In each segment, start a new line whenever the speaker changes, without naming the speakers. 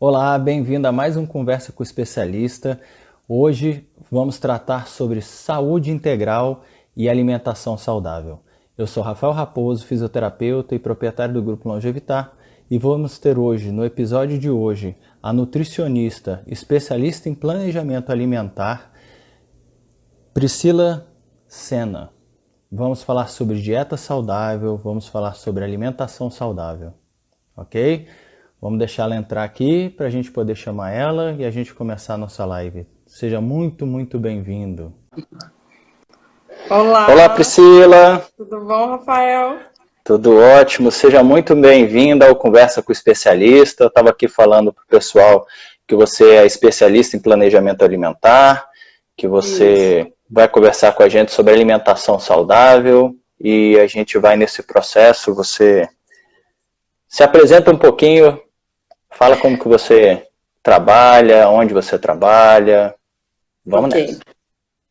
Olá, bem-vindo a mais um Conversa com o Especialista. Hoje vamos tratar sobre saúde integral e alimentação saudável. Eu sou Rafael Raposo, fisioterapeuta e proprietário do Grupo Longevitar, e vamos ter hoje, no episódio de hoje, a nutricionista especialista em planejamento alimentar, Priscila Sena. Vamos falar sobre dieta saudável, vamos falar sobre alimentação saudável, ok? Vamos deixar ela entrar aqui para a gente poder chamar ela e a gente começar a nossa live. Seja muito bem-vindo. Olá,
Olá,
Priscila.
tudo bom, Rafael?
Tudo ótimo. Seja muito bem-vinda ao Conversa com o Especialista. Eu estava aqui falando para o pessoal que você é especialista em planejamento alimentar, que você vai conversar com a gente sobre alimentação saudável e a gente vai nesse processo. Você se apresenta um pouquinho. Fala como que você trabalha, onde você trabalha. Vamos
Ok.
nessa.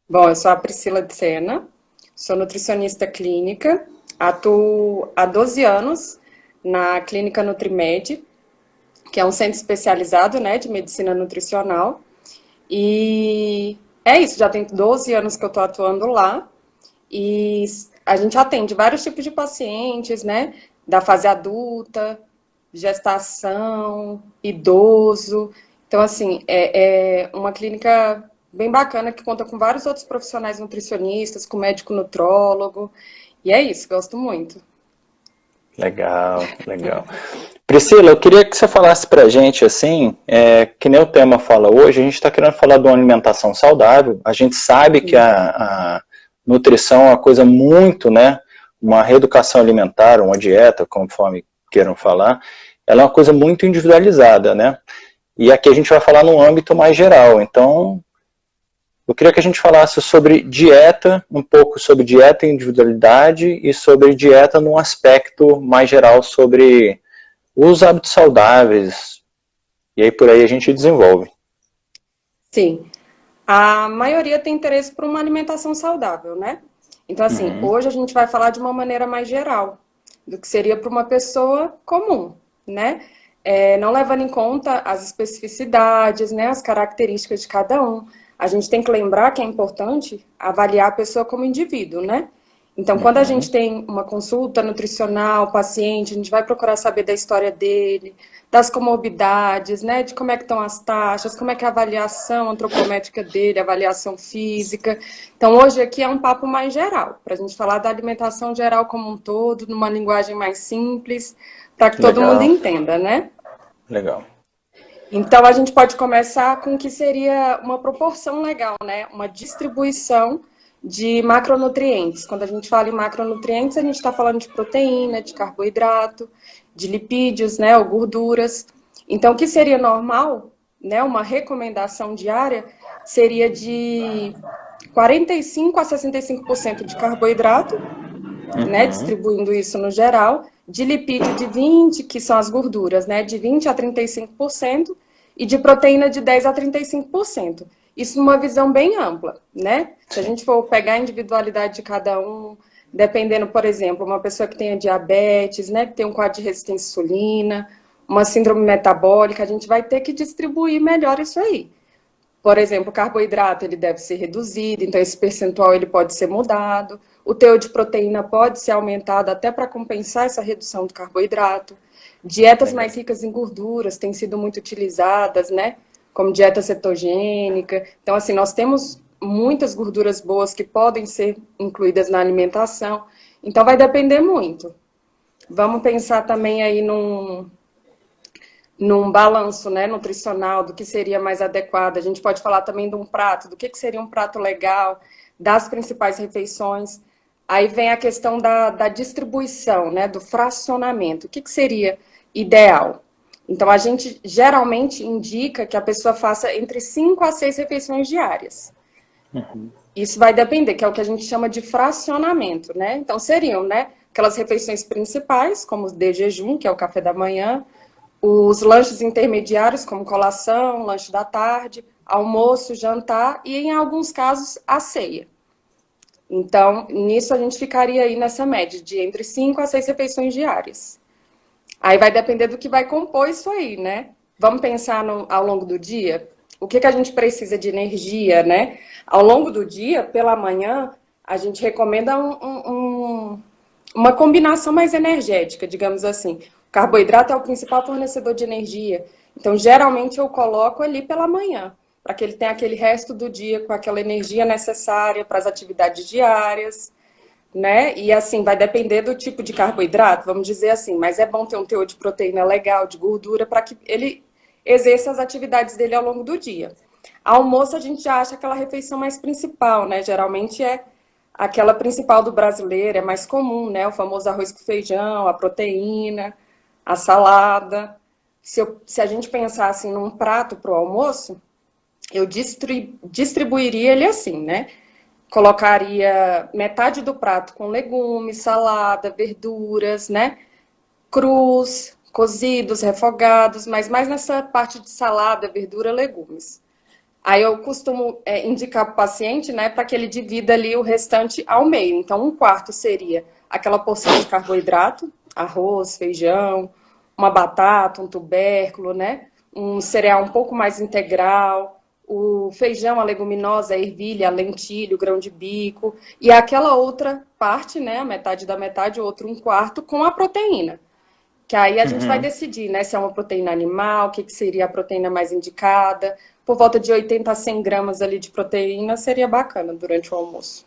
Bom, eu sou a Priscila de Sena, sou nutricionista clínica, atuo há 12 anos na Clínica Nutrimed, que é um centro especializado, né, de medicina nutricional. E é isso, já tem 12 anos que eu estou atuando lá. E a gente atende vários tipos de pacientes, né, da fase adulta, gestação, idoso. Então, assim, é uma clínica bem bacana que conta com vários outros profissionais nutricionistas, com médico nutrólogo. E é isso, gosto muito.
Legal. Priscila, eu queria que você falasse pra gente, assim, que nem o tema fala hoje, a gente está querendo falar de uma alimentação saudável. A gente sabe que a nutrição é uma coisa muito, né, uma reeducação alimentar, uma dieta, conforme queiram falar, ela é uma coisa muito individualizada, né? E aqui a gente vai falar num âmbito mais geral. Então, eu queria que a gente falasse sobre dieta, um pouco sobre dieta e individualidade e sobre dieta num aspecto mais geral sobre os hábitos saudáveis. E aí por aí a gente desenvolve.
Sim, a maioria tem interesse por uma alimentação saudável, né? Então, assim,
Uhum.
hoje a gente vai falar de uma maneira mais geral, do que seria para uma pessoa comum, né? Não levando em conta as especificidades, né, as características de cada um. A gente tem que lembrar que é importante avaliar a pessoa como indivíduo, né? Então, quando a gente
Uhum.
tem uma consulta nutricional, paciente, a gente vai procurar saber da história dele, das comorbidades, né? De como é que estão as taxas, como é que é a avaliação antropométrica dele, a avaliação física. Então, hoje aqui é um papo mais geral, para a gente falar da alimentação geral como um todo, numa linguagem mais simples, para que todo mundo
Legal,
entenda, né?
legal.
Então, a gente pode começar com o que seria uma proporção legal, né? Uma distribuição de macronutrientes. Quando a gente fala em macronutrientes, a gente está falando de proteína, de carboidrato, de lipídios, né? Ou gorduras. Então, o que seria normal, né? Uma recomendação diária seria de 45 a 65% de carboidrato, né,
Uhum.
distribuindo isso no geral, de lipídio de 20, que são as gorduras, né, de 20 a 35%, e de proteína de 10 a 35%. Isso numa visão bem ampla, né? Se a
Sim.
gente for pegar a individualidade de cada um, dependendo, por exemplo, uma pessoa que tenha diabetes, né, que tem um quadro de resistência à insulina, uma síndrome metabólica, a gente vai ter que distribuir melhor isso aí. Por exemplo, o carboidrato ele deve ser reduzido, então esse percentual ele pode ser mudado. O teor de proteína pode ser aumentado até para compensar essa redução do carboidrato. Dietas
Legal.
mais ricas em gorduras têm sido muito utilizadas, né? Como dieta cetogênica. Então, assim, nós temos muitas gorduras boas que podem ser incluídas na alimentação. Então, vai depender muito. Vamos pensar também aí num balanço, né, nutricional do que seria mais adequado. A gente pode falar também de um prato, do que seria um prato legal, das principais refeições. Aí vem a questão da distribuição, né, do fracionamento. O que seria ideal? Então, a gente geralmente indica que a pessoa faça entre 5 a 6 refeições diárias.
Uhum.
Isso vai depender, que é o que a gente chama de fracionamento, né? Então, seriam, né, aquelas refeições principais, como o de jejum, que é o café da manhã, os lanches intermediários, como colação, lanche da tarde, almoço, jantar e, em alguns casos, a ceia. Então, nisso a gente ficaria aí nessa média de entre 5 a 6 refeições diárias. Aí vai depender do que vai compor isso aí, né? vamos pensar ao longo do dia? O que a gente precisa de energia, né? Ao longo do dia, pela manhã, a gente recomenda uma combinação mais energética, digamos assim. O carboidrato é o principal fornecedor de energia. Então, geralmente, eu coloco ali pela manhã, para que ele tenha aquele resto do dia com aquela energia necessária para as atividades diárias, né? E assim, vai depender do tipo de carboidrato, vamos dizer assim, mas é bom ter um teor de proteína legal, de gordura, para que ele exerça as atividades dele ao longo do dia. Almoço, a gente já acha aquela refeição mais principal, né? Geralmente é aquela principal do brasileiro, é mais comum, né? O famoso arroz com feijão, a proteína, a salada. Se a gente pensar assim num prato para o almoço, eu distribuiria ele assim, né? Colocaria metade do prato com legumes, salada, verduras, né? Crus, cozidos, refogados, mas mais nessa parte de salada, verdura, legumes. Aí eu costumo indicar para o paciente, né, para que ele divida ali o restante ao meio. Então, um quarto seria aquela porção de carboidrato, arroz, feijão, uma batata, um tubérculo, né? Um cereal um pouco mais integral, o feijão, a leguminosa, a ervilha, a lentilha, o grão de bico, e aquela outra parte, né, a metade da metade, o outro um quarto, com a proteína. Que aí a gente vai decidir, né, se é uma proteína animal, o que seria a proteína mais indicada. Por volta de 80 a 100 gramas ali de proteína seria bacana durante o almoço.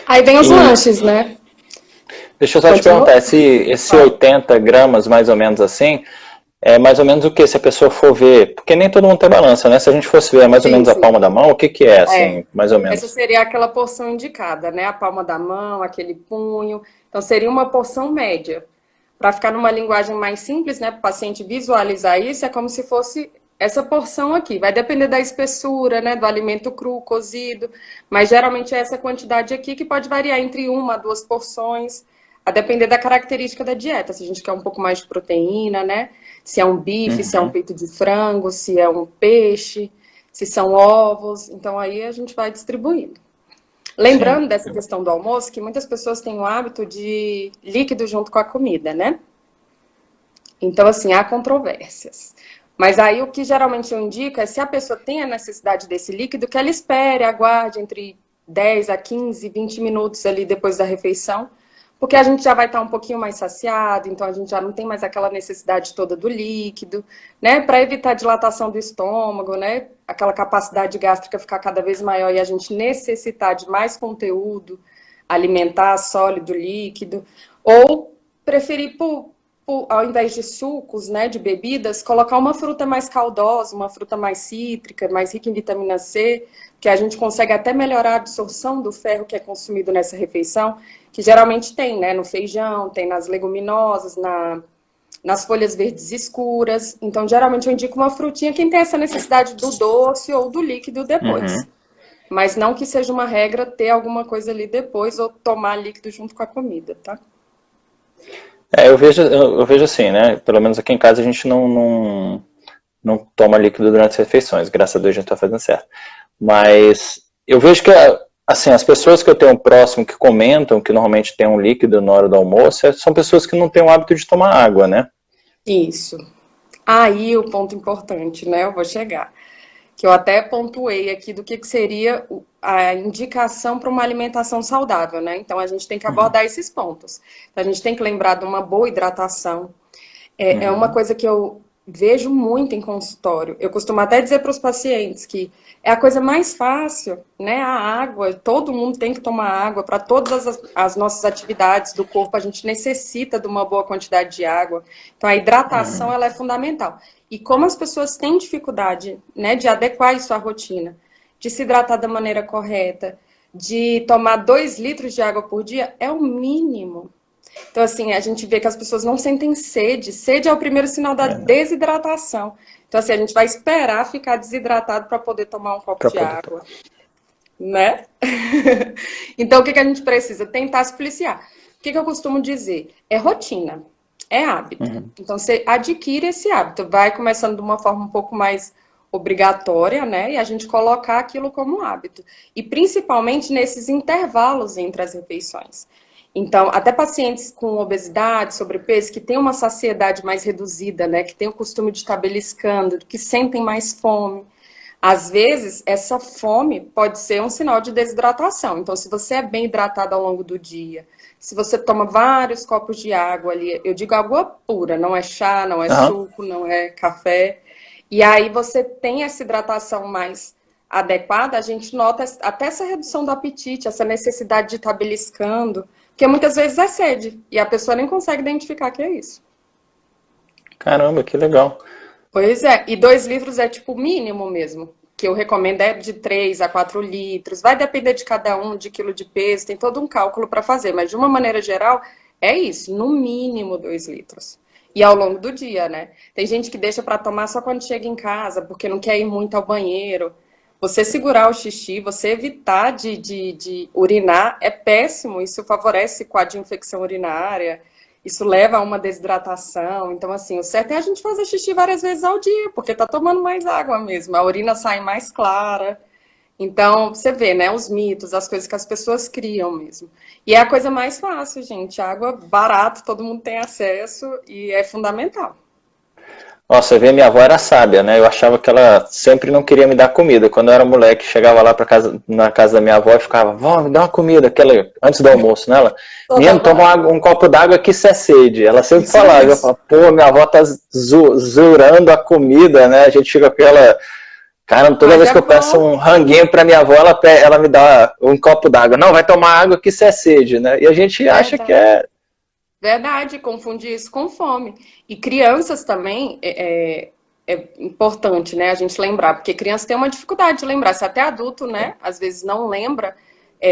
Aí vem os lanches, né?
Deixa eu só te perguntar, esse 80 gramas, mais ou menos assim, é mais ou menos o que, se a pessoa for ver? Porque nem todo mundo tem balança, né? Se a gente fosse ver mais ou menos a palma da mão, o que é, assim, mais ou menos?
Essa seria aquela porção indicada, né? A palma da mão, aquele punho. Então, seria uma porção média. Para ficar numa linguagem mais simples, né? Para o paciente visualizar isso, é como se fosse essa porção aqui. Vai depender da espessura, né? Do alimento cru, cozido. Mas, geralmente, é essa quantidade aqui que pode variar entre uma a duas porções, a depender da característica da dieta. Se a gente quer um pouco mais de proteína, né? Se é um bife, se é um peito de frango, se é um peixe, se são ovos. Então, aí a gente vai distribuindo. Lembrando dessa questão do almoço, que muitas pessoas têm o hábito de líquido junto com a comida, né? Então, assim, há controvérsias. Mas aí o que geralmente eu indico é, se a pessoa tem a necessidade desse líquido, que ela espere, aguarde entre 10 a 15, 20 minutos ali depois da refeição, porque a gente já vai estar um pouquinho mais saciado, então a gente já não tem mais aquela necessidade toda do líquido, né? Para evitar dilatação do estômago, né? Aquela capacidade gástrica ficar cada vez maior e a gente necessitar de mais conteúdo alimentar, sólido, líquido, ou preferir ao invés de sucos, né, de bebidas, colocar uma fruta mais caldosa, uma fruta mais cítrica, mais rica em vitamina C, que a gente consegue até melhorar a absorção do ferro que é consumido nessa refeição, que geralmente tem, né, no feijão, tem nas leguminosas, nas folhas verdes escuras. Então, geralmente eu indico uma frutinha quem tem essa necessidade do doce ou do líquido depois. Mas não que seja uma regra ter alguma coisa ali depois ou tomar líquido junto com a comida, tá?
Eu vejo assim, né? Pelo menos aqui em casa a gente não toma líquido durante as refeições. Graças a Deus a gente está fazendo certo. Mas eu vejo que, assim, as pessoas que eu tenho próximo que comentam que normalmente tem um líquido na hora do almoço são pessoas que não têm o hábito de tomar água, né?
Isso. Aí o ponto importante, né? Eu vou chegar. Que eu até pontuei aqui do que seria a indicação para uma alimentação saudável, né? Então, a gente tem que abordar esses pontos. A gente tem que lembrar de uma boa hidratação. É uma coisa que eu vejo muito em consultório. Eu costumo até dizer para os pacientes que é a coisa mais fácil, né? A água, todo mundo tem que tomar água para todas as nossas atividades do corpo. A gente necessita de uma boa quantidade de água. Então, a hidratação ela é fundamental. E como as pessoas têm dificuldade, né, de adequar isso à rotina, de se hidratar da maneira correta, de tomar 2 litros de água por dia, é o mínimo. Então, assim, a gente vê que as pessoas não sentem sede. Sede é o primeiro sinal da desidratação. Então, assim, a gente vai esperar ficar desidratado para poder tomar um copo de água. Né? Então, o que a gente precisa? Tentar se policiar. O que eu costumo dizer? É rotina. É hábito. Então, você adquire esse hábito. Vai começando de uma forma um pouco mais obrigatória, né? E a gente colocar aquilo como hábito. E principalmente nesses intervalos entre as refeições. Então, até pacientes com obesidade, sobrepeso, que têm uma saciedade mais reduzida, né? Que têm o costume de estar beliscando, que sentem mais fome. Às vezes, essa fome pode ser um sinal de desidratação. Então, se você é bem hidratado ao longo do dia, se você toma vários copos de água ali, eu digo água pura, não é chá, não é
Aham.
suco, não é café. E aí você tem essa hidratação mais adequada, a gente nota até essa redução do apetite, essa necessidade de estar beliscando, porque muitas vezes é sede, e a pessoa nem consegue identificar que é isso.
Caramba, que legal.
Pois é, e 2 litros é tipo o mínimo mesmo, que eu recomendo é de 3 a 4 litros, vai depender de cada um, de quilo de peso, tem todo um cálculo para fazer, mas de uma maneira geral é isso, no mínimo 2 litros. E ao longo do dia, né? Tem gente que deixa para tomar só quando chega em casa, porque não quer ir muito ao banheiro. Você segurar o xixi, você evitar de urinar é péssimo, isso favorece quadro de infecção urinária. Isso leva a uma desidratação. Então, assim, o certo é a gente fazer xixi várias vezes ao dia, porque tá tomando mais água mesmo. A urina sai mais clara. Então, você vê, né, os mitos, as coisas que as pessoas criam mesmo. E é a coisa mais fácil, gente. Água barata, todo mundo tem acesso e é fundamental.
Nossa, ver minha avó era sábia, né? Eu achava que ela sempre não queria me dar comida. Quando eu era moleque, chegava lá para casa, na casa da minha avó e ficava, vó, me dá uma comida, aquela, antes do almoço, né? Ela,
Toda
menino, toma um copo d'água que isso é sede. Ela sempre
isso
falava, eu
mesmo.
falava, pô, minha avó tá zurando a comida, né? A gente fica com ela, cara, toda
Mas
vez
é
que eu peço
bom.
um ranguinho pra minha avó, ela me dá um copo d'água. Não, vai tomar água que isso é sede, né? E a gente acha que
Verdade.
é.
Verdade, confunde isso com fome. E crianças também é importante, né, a gente lembrar, porque criança tem uma dificuldade de lembrar. Se até adulto, né, às vezes não lembra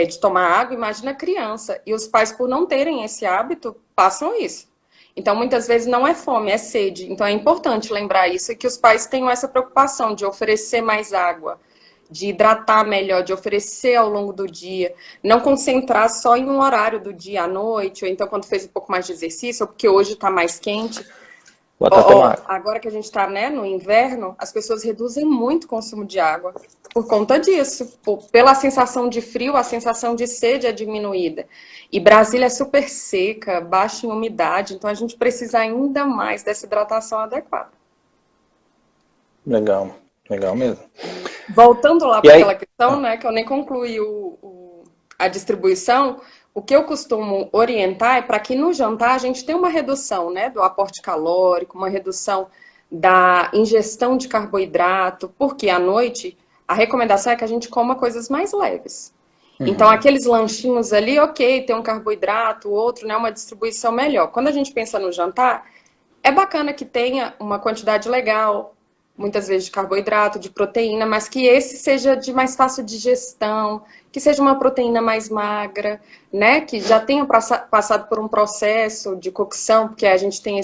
de tomar água, imagina criança. E os pais, por não terem esse hábito, passam isso. Então, muitas vezes não é fome, é sede. Então, é importante lembrar isso e que os pais tenham essa preocupação de oferecer mais água, de hidratar melhor, de oferecer ao longo do dia, não concentrar só em um horário do dia à noite, ou então quando fez um pouco mais de exercício, ou porque hoje está mais quente.
Botar tomar água.
Agora que a gente está, né, no inverno, as pessoas reduzem muito o consumo de água por conta disso. Pela sensação de frio, a sensação de sede é diminuída. E Brasília é super seca, baixa em umidade, então a gente precisa ainda mais dessa hidratação adequada.
Legal, legal mesmo.
Voltando lá
E
para
aí,
aquela questão, né, que eu nem concluí a distribuição, o que eu costumo orientar é para que no jantar a gente tenha uma redução, né, do aporte calórico, uma redução da ingestão de carboidrato, porque à noite a recomendação é que a gente coma coisas mais leves. Então,
uhum,
aqueles lanchinhos ali, ok, tem um carboidrato, o outro, né, uma distribuição melhor. Quando a gente pensa no jantar, é bacana que tenha uma quantidade legal, muitas vezes de carboidrato, de proteína, mas que esse seja de mais fácil digestão, que seja uma proteína mais magra, né? Que já tenha passado por um processo de cocção, porque a gente tem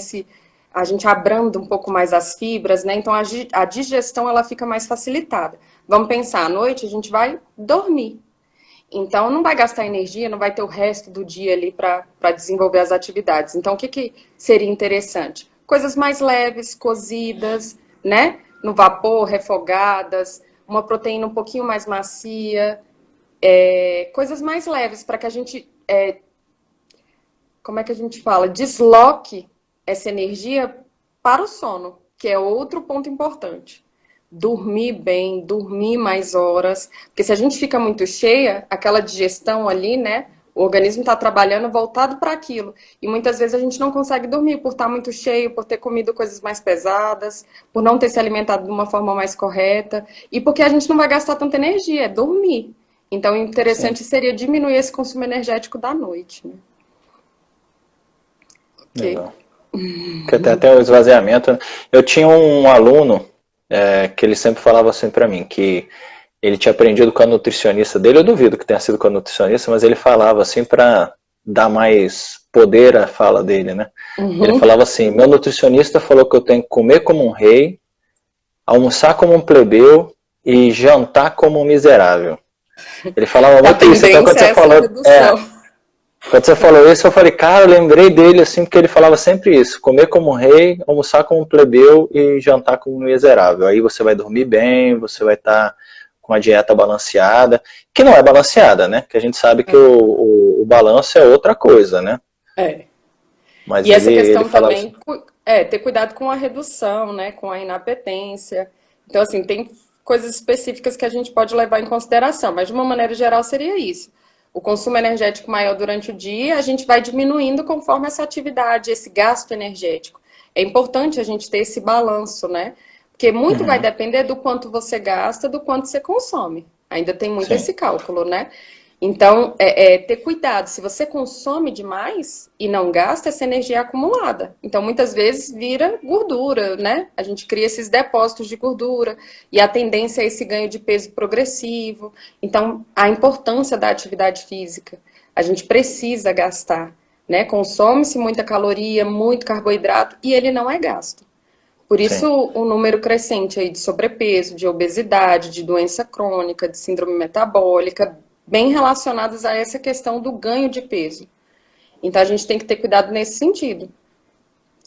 a gente abranda um pouco mais as fibras, né? Então a digestão ela fica mais facilitada. Vamos pensar, à noite a gente vai dormir. Então, não vai gastar energia, não vai ter o resto do dia ali para desenvolver as atividades. Então, o que seria interessante? Coisas mais leves, cozidas, né? No vapor, refogadas, uma proteína um pouquinho mais macia, coisas mais leves para que a gente, como é que a gente fala? Desloque essa energia para o sono, que é outro ponto importante. Dormir bem, dormir mais horas, porque se a gente fica muito cheia, aquela digestão ali, né? O organismo está trabalhando voltado para aquilo. E muitas vezes a gente não consegue dormir por estar muito cheio, por ter comido coisas mais pesadas, por não ter se alimentado de uma forma mais correta, e porque a gente não vai gastar tanta energia, é dormir. Então, o
sim,
interessante seria diminuir esse consumo energético da noite, né? Ok.
legal. Porque tem até o esvaziamento, né? Eu tinha um aluno que ele sempre falava assim pra mim, que ele tinha aprendido com a nutricionista dele, eu duvido que tenha sido com a nutricionista, mas ele falava assim pra dar mais poder à fala dele, né? Ele
Uhum.
falava assim, meu nutricionista falou que eu tenho que comer como um rei, almoçar como um plebeu e jantar como um miserável. Ele falava
Que a
muito isso, então
tendência é essa redução.
quando você falou isso, eu falei, cara, eu lembrei dele assim, porque ele falava sempre isso, comer como um rei, almoçar como um plebeu e jantar como um miserável. Aí você vai dormir bem, você vai estar com uma dieta balanceada, que não é balanceada, né? Que a gente sabe que o balanço é outra coisa, né?
É.
Mas
E essa
ele
questão
fala
também é ter cuidado com a redução, né? Com a inapetência. Então, assim, tem coisas específicas que a gente pode levar em consideração, mas de uma maneira geral seria isso. O consumo energético maior durante o dia, a gente vai diminuindo conforme essa atividade, esse gasto energético. É importante a gente ter esse balanço, né? Porque muito vai
Uhum,
depender do quanto você gasta, do quanto você consome. Ainda tem muito
sim,
esse cálculo, né? Então, ter cuidado. Se você consome demais e não gasta, essa energia é acumulada. Então, muitas vezes vira gordura, né? A gente cria esses depósitos de gordura e a tendência é esse ganho de peso progressivo. Então, a importância da atividade física. A gente precisa gastar, né? Consome-se muita caloria, muito carboidrato e ele não é gasto. Por
sim.
isso, o número crescente aí de sobrepeso, de obesidade, de doença crônica, de síndrome metabólica, bem relacionadas a essa questão do ganho de peso. Então, a gente tem que ter cuidado nesse sentido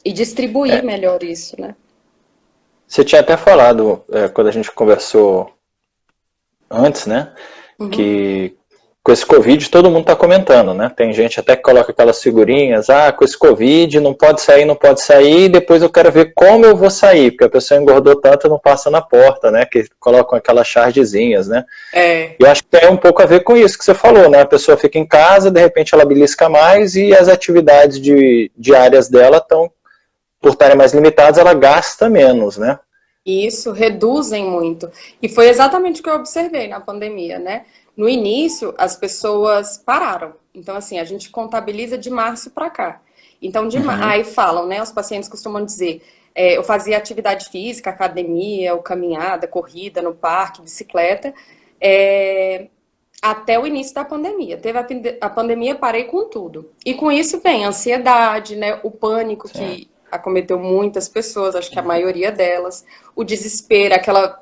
e distribuir
É,
melhor isso, né?
você tinha até falado, quando a gente conversou antes, né?
Uhum.
Que com esse Covid todo mundo está comentando, né? Tem gente até que coloca aquelas figurinhas, com esse Covid não pode sair, não pode sair, e depois eu quero ver como eu vou sair, porque a pessoa engordou tanto e não passa na porta, né? Que colocam aquelas chargezinhas, né?
É,
E eu acho que tem um pouco a ver com isso que você falou, né? A pessoa fica em casa, de repente ela belisca mais e as atividades diárias dela estão, por estarem mais limitadas, ela gasta menos, né?
isso reduzem muito. E foi exatamente o que eu observei na pandemia, né? No início, as pessoas pararam. Então, assim, a gente contabiliza de março para cá. Então,
Uhum,
aí falam, né? Os pacientes costumam dizer: eu fazia atividade física, academia, ou caminhada, corrida no parque, bicicleta, é, até o início da pandemia. Teve a pandemia, parei com tudo. E com isso vem a ansiedade, né? O pânico
sim.
que acometeu muitas pessoas, acho que a maioria delas, o desespero, aquela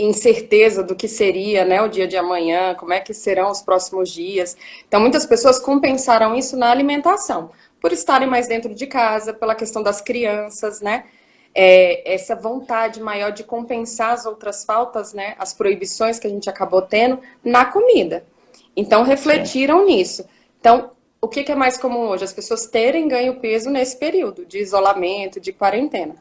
incerteza do que seria, né, o dia de amanhã, como é que serão os próximos dias. Então, muitas pessoas compensaram isso na alimentação, por estarem mais dentro de casa, pela questão das crianças, né? Essa vontade maior de compensar as outras faltas, né, as proibições que a gente acabou tendo na comida. Então,
Sim.
refletiram nisso. Então, o que é mais comum hoje? As pessoas terem ganho peso nesse período de isolamento, de quarentena.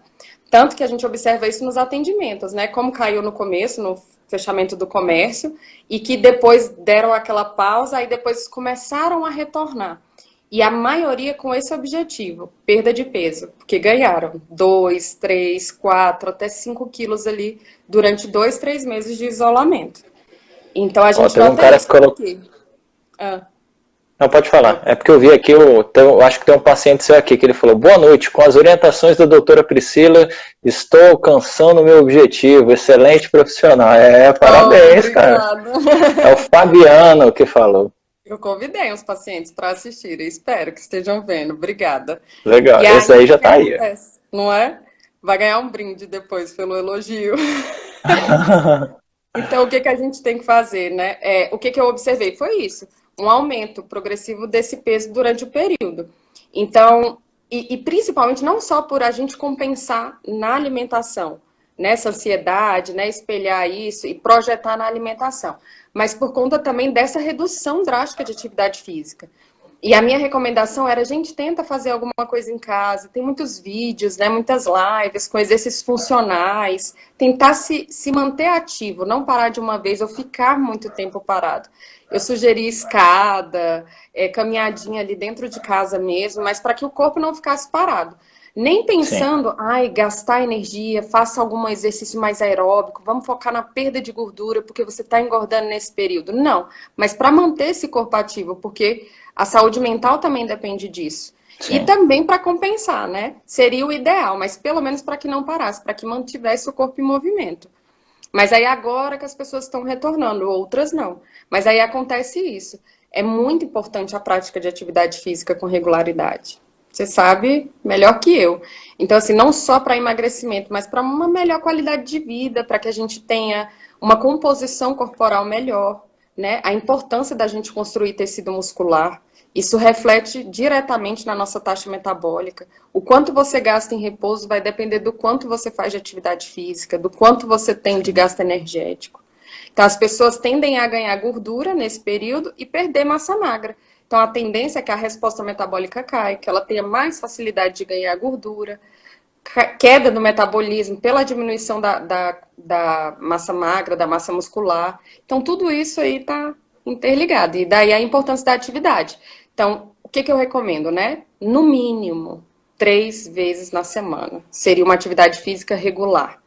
Tanto que a gente observa isso nos atendimentos, né? Como caiu no começo, no fechamento do comércio, e que depois deram aquela pausa, aí depois começaram a retornar. E a maioria com esse objetivo, perda de peso, porque ganharam 2, 3, 4, até 5 quilos ali durante 2, 3 meses de isolamento. Então a
Ó,
gente
teve um
nota
cara que
isso por
colocou.
quê? Ah,
Não, pode
fala.
falar. É porque eu vi aqui, eu acho que tem um paciente seu aqui que ele falou: boa noite, com as orientações da doutora Priscila, estou alcançando o meu objetivo, excelente profissional.
Oh,
Parabéns, cara.
obrigada.
É o Fabiano que falou.
Eu convidei os pacientes para assistirem, espero que estejam vendo. Obrigada.
Legal,
E
esse
aí, o
aí
que
já
que
tá aí.
acontece? Não é? Vai ganhar um brinde depois pelo elogio. Então, o que que a gente tem que fazer, né? O que que eu observei foi isso, um aumento progressivo desse peso durante o período. Então, e principalmente não só por a gente compensar na alimentação, nessa ansiedade, né, espelhar isso e projetar na alimentação, mas por conta também dessa redução drástica de atividade física. E a minha recomendação era, gente, tenta fazer alguma coisa em casa. Tem muitos vídeos, né, muitas lives com exercícios funcionais. Tentar se manter ativo, não parar de uma vez ou ficar muito tempo parado. Eu sugeri escada, caminhadinha ali dentro de casa mesmo, mas para que o corpo não ficasse parado. Nem
Sim,
pensando, gastar energia, faça algum exercício mais aeróbico, vamos focar na perda de gordura, porque você está engordando nesse período. Não, mas para manter esse corpo ativo, porque a saúde mental também depende disso. E
sim,
também para compensar, né? Seria o ideal, mas pelo menos para que não parasse, para que mantivesse o corpo em movimento. Mas aí agora que as pessoas estão retornando, outras não. Mas aí acontece isso. É muito importante a prática de atividade física com regularidade. Você sabe melhor que eu. Então, assim, não só para emagrecimento, mas para uma melhor qualidade de vida, para que a gente tenha uma composição corporal melhor, né? A importância da gente construir tecido muscular. Isso reflete diretamente na nossa taxa metabólica. O quanto você gasta em repouso vai depender do quanto você faz de atividade física, do quanto você tem de
sim.
gasto energético. Então, as pessoas tendem a ganhar gordura nesse período e perder massa magra. Então, a tendência é que a resposta metabólica caia, que ela tenha mais facilidade de ganhar gordura, queda do metabolismo pela diminuição da massa magra, da massa muscular. Então, tudo isso aí está interligado. E daí a importância da atividade. Então, o que eu recomendo, né? No mínimo, 3 vezes na semana. Seria uma atividade física regular.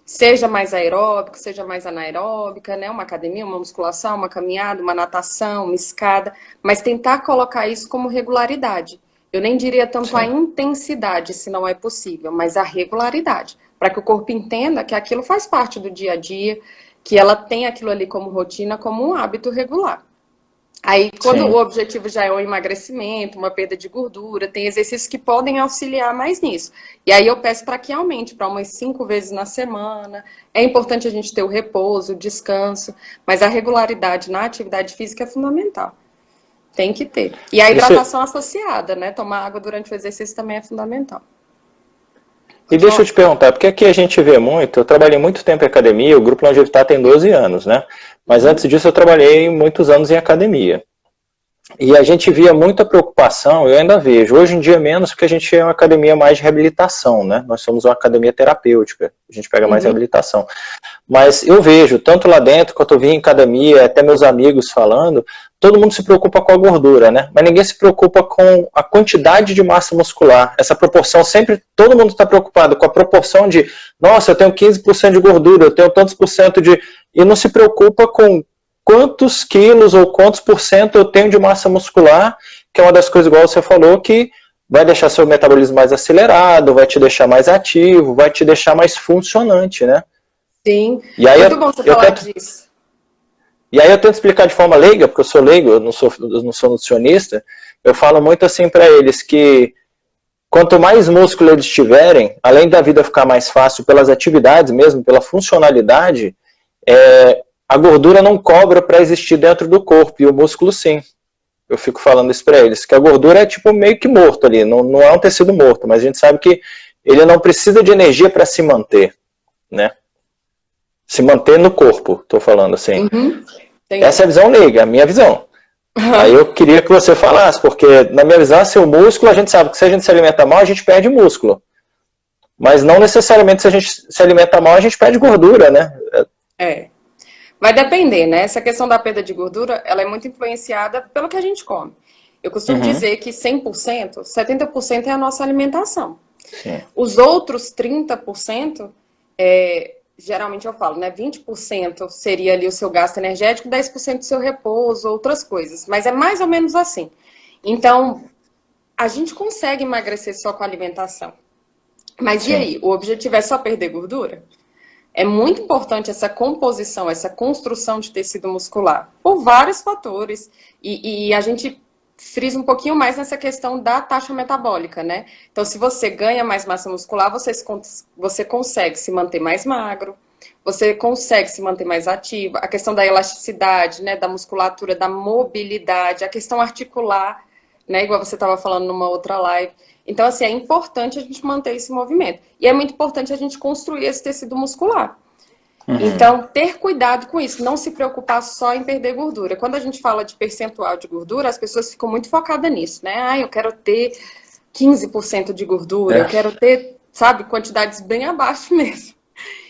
Seja mais aeróbico, seja mais anaeróbica, né? Uma academia, uma musculação, uma caminhada, uma natação, uma escada. Mas tentar colocar isso como regularidade. Eu nem diria tanto a intensidade, se não é possível, mas a regularidade. Para que o corpo entenda que aquilo faz parte do dia a dia, que ela tem aquilo ali como rotina, como um hábito regular. Aí, quando o objetivo já é o emagrecimento, uma perda de gordura, tem exercícios que podem auxiliar mais nisso. E aí eu peço para que aumente para umas 5 vezes na semana. É importante a gente ter o repouso, o descanso, mas a regularidade na atividade física é fundamental. Tem que ter. E a hidratação associada, né? Tomar água durante o exercício também é fundamental.
E deixa eu te perguntar, porque aqui a gente vê muito, eu trabalhei muito tempo em academia, o Grupo Longevitar tem 12 anos, né? Mas antes disso eu trabalhei muitos anos em academia. E a gente via muita preocupação, eu ainda vejo, hoje em dia menos, porque a gente é uma academia mais de reabilitação, né? Nós somos uma academia terapêutica, a gente pega mais reabilitação. Mas eu vejo, tanto lá dentro, quanto eu vi em academia, até meus amigos falando, todo mundo se preocupa com a gordura, né? Mas ninguém se preocupa com a quantidade de massa muscular. Essa proporção, sempre, todo mundo está preocupado com a proporção de, nossa, eu tenho 15% de gordura, eu tenho tantos por cento de... E não se preocupa com quantos quilos ou quantos por cento eu tenho de massa muscular, que é uma das coisas, igual você falou, que vai deixar seu metabolismo mais acelerado, vai te deixar mais ativo, vai te deixar mais funcionante, né?
Sim,
e aí
muito bom você falar disso.
E aí eu tento explicar de forma leiga, porque eu sou leigo, eu não sou nutricionista, eu falo muito assim para eles que quanto mais músculo eles tiverem, além da vida ficar mais fácil pelas atividades mesmo, pela funcionalidade, a gordura não cobra para existir dentro do corpo, e o músculo sim. Eu fico falando isso para eles, que a gordura é tipo meio que morto ali, não é um tecido morto, mas a gente sabe que ele não precisa de energia para se manter, né? Se manter no corpo, estou falando assim. Essa é a visão leiga, a minha visão. Aí eu queria que você falasse, porque na minha visão, se o músculo, a gente sabe que se a gente se alimenta mal, a gente perde músculo. Mas não necessariamente se a gente se alimenta mal, a gente perde gordura, né?
Vai depender, né? Essa questão da perda de gordura, ela é muito influenciada pelo que a gente come. Eu costumo dizer que 100%, 70% é a nossa alimentação.
Sim.
Os outros 30%, geralmente eu falo, né? 20% seria ali o seu gasto energético, 10% do seu repouso, outras coisas. Mas é mais ou menos assim. Então, a gente consegue emagrecer só com a alimentação. Mas e aí? O objetivo é só perder gordura? É muito importante essa composição, essa construção de tecido muscular, por vários fatores. E a gente frisa um pouquinho mais nessa questão da taxa metabólica, né? Então, se você ganha mais massa muscular, você consegue se manter mais magro, você consegue se manter mais ativo. A questão da elasticidade, né, da musculatura, da mobilidade, a questão articular, né, igual você estava falando numa outra live. Então, assim, é importante a gente manter esse movimento. E é muito importante a gente construir esse tecido muscular. Então, ter cuidado com isso, não se preocupar só em perder gordura. Quando a gente fala de percentual de gordura, as pessoas ficam muito focadas nisso, né? Eu quero ter 15% de gordura, eu quero ter, sabe, quantidades bem abaixo mesmo.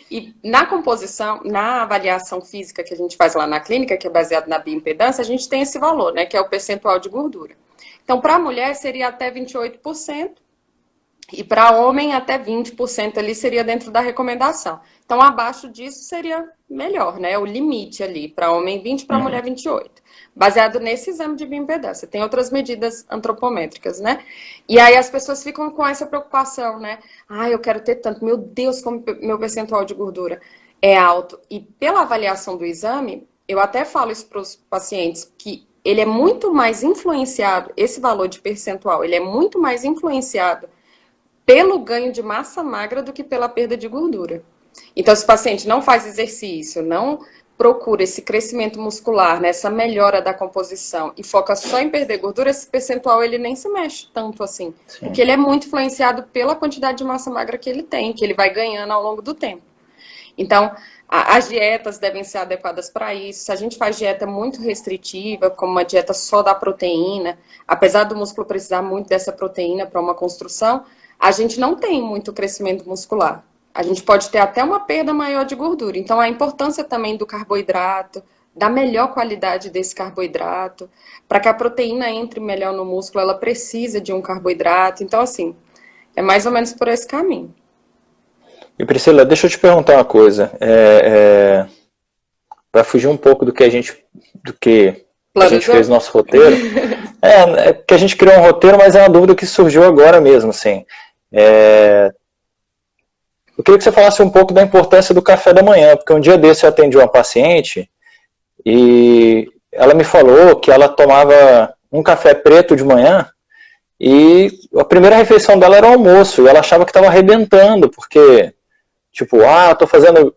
E na composição, na avaliação física que a gente faz lá na clínica, que é baseado na bioimpedância, a gente tem esse valor, né, que é o percentual de gordura. Então, para a mulher seria até 28%, e para homem até 20% ali seria dentro da recomendação. Então, abaixo disso seria melhor, né? O limite ali, para homem 20, para mulher 28. Baseado nesse exame de bioimpedância. Tem outras medidas antropométricas, né? E aí as pessoas ficam com essa preocupação, né? Eu quero ter tanto. Meu Deus, como meu percentual de gordura é alto. E pela avaliação do exame, eu até falo isso para os pacientes, que ele é muito mais influenciado, esse valor de percentual, ele é muito mais influenciado pelo ganho de massa magra do que pela perda de gordura. Então, se o paciente não faz exercício, não procura esse crescimento muscular, né, essa melhora da composição e foca só em perder gordura, esse percentual ele nem se mexe tanto assim. Porque ele é muito influenciado pela quantidade de massa magra que ele tem, que ele vai ganhando ao longo do tempo. Então, As dietas devem ser adequadas para isso. Se a gente faz dieta muito restritiva, como uma dieta só da proteína, apesar do músculo precisar muito dessa proteína para uma construção, a gente não tem muito crescimento muscular. A gente pode ter até uma perda maior de gordura. Então, a importância também do carboidrato, da melhor qualidade desse carboidrato, para que a proteína entre melhor no músculo, ela precisa de um carboidrato. Então, assim, é mais ou menos por esse caminho.
E Priscila, deixa eu te perguntar uma coisa. Para fugir um pouco do que a gente fez no nosso roteiro. É que a gente criou um roteiro, mas é uma dúvida que surgiu agora mesmo, assim. Eu queria que você falasse um pouco da importância do café da manhã, porque um dia desse eu atendi uma paciente e ela me falou que ela tomava um café preto de manhã e a primeira refeição dela era o almoço, e ela achava que estava arrebentando, porque, tipo, eu tô fazendo...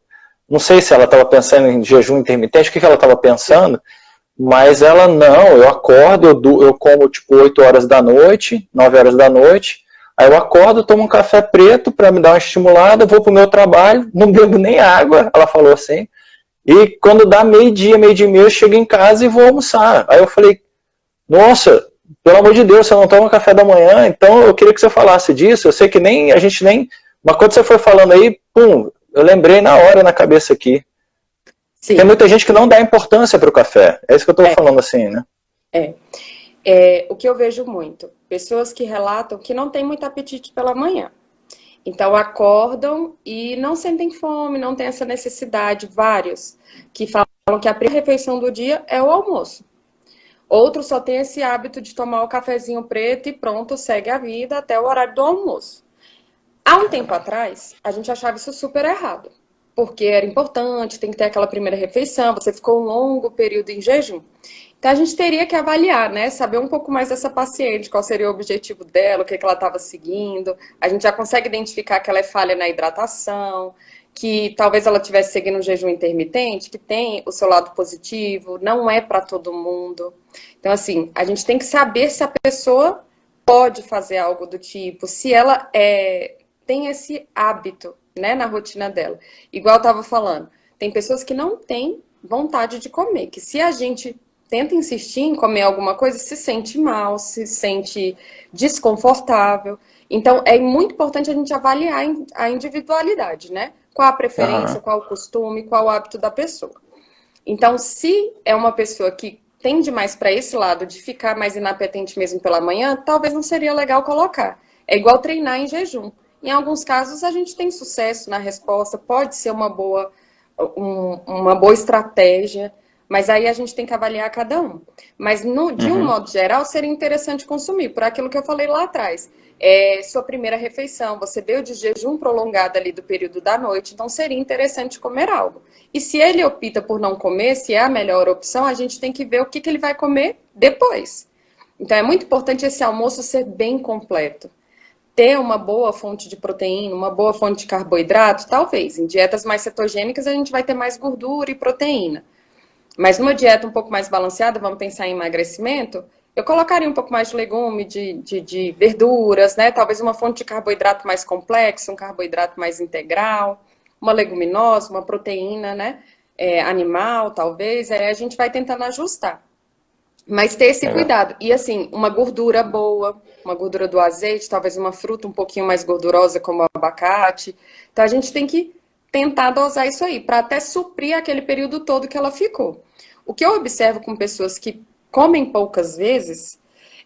Não sei se ela estava pensando em jejum intermitente, o que ela estava pensando, mas ela não, eu acordo, eu como tipo 8 horas da noite, 9 horas da noite, aí eu acordo, tomo um café preto para me dar uma estimulada, vou pro meu trabalho, não bebo nem água, ela falou assim, e quando dá meio-dia e meia, eu chego em casa e vou almoçar. Aí eu falei, nossa, pelo amor de Deus, você não toma café da manhã, então eu queria que você falasse disso, eu sei que a gente nem... Mas quando você foi falando aí, pum, eu lembrei na hora, na cabeça aqui. Sim. Tem muita gente que não dá importância para o café, é isso que eu estou falando assim, né?
O que eu vejo muito, pessoas que relatam que não têm muito apetite pela manhã. Então acordam e não sentem fome, não tem essa necessidade. Vários que falam que a primeira refeição do dia é o almoço. Outros só têm esse hábito de tomar o cafezinho preto e pronto, segue a vida até o horário do almoço. Há um tempo atrás, a gente achava isso super errado, porque era importante, tem que ter aquela primeira refeição, você ficou um longo período em jejum. Então a gente teria que avaliar, né? Saber um pouco mais dessa paciente, qual seria o objetivo dela, o que ela estava seguindo. A gente já consegue identificar que ela é falha na hidratação, que talvez ela estivesse seguindo um jejum intermitente, que tem o seu lado positivo, não é para todo mundo. Então, assim, a gente tem que saber se a pessoa pode fazer algo do tipo, se ela tem esse hábito, né, na rotina dela. Igual eu estava falando, tem pessoas que não têm vontade de comer, que se a gente tenta insistir em comer alguma coisa, se sente mal, se sente desconfortável. Então, é muito importante a gente avaliar a individualidade, né? Qual a preferência, qual o costume, qual o hábito da pessoa. Então, se é uma pessoa que tende mais para esse lado de ficar mais inapetente mesmo pela manhã, talvez não seria legal colocar. É igual treinar em jejum. Em alguns casos, a gente tem sucesso na resposta, pode ser uma boa estratégia, mas aí a gente tem que avaliar cada um. Mas, de um modo geral, seria interessante consumir, por aquilo que eu falei lá atrás. Sua primeira refeição, você veio de jejum prolongado ali do período da noite, então seria interessante comer algo. E se ele opta por não comer, se é a melhor opção, a gente tem que ver o que ele vai comer depois. Então é muito importante esse almoço ser bem completo. Ter uma boa fonte de proteína, uma boa fonte de carboidrato, talvez. Em dietas mais cetogênicas a gente vai ter mais gordura e proteína. Mas numa dieta um pouco mais balanceada, vamos pensar em emagrecimento, eu colocaria um pouco mais de legume, de verduras, né? Talvez uma fonte de carboidrato mais complexa, um carboidrato mais integral, uma leguminosa, uma proteína, né? Animal, talvez. Aí a gente vai tentando ajustar. Mas ter esse cuidado. E assim, uma gordura boa, uma gordura do azeite, talvez uma fruta um pouquinho mais gordurosa, como o abacate. Então a gente tem que tentar dosar isso aí, para até suprir aquele período todo que ela ficou. O que eu observo com pessoas que comem poucas vezes,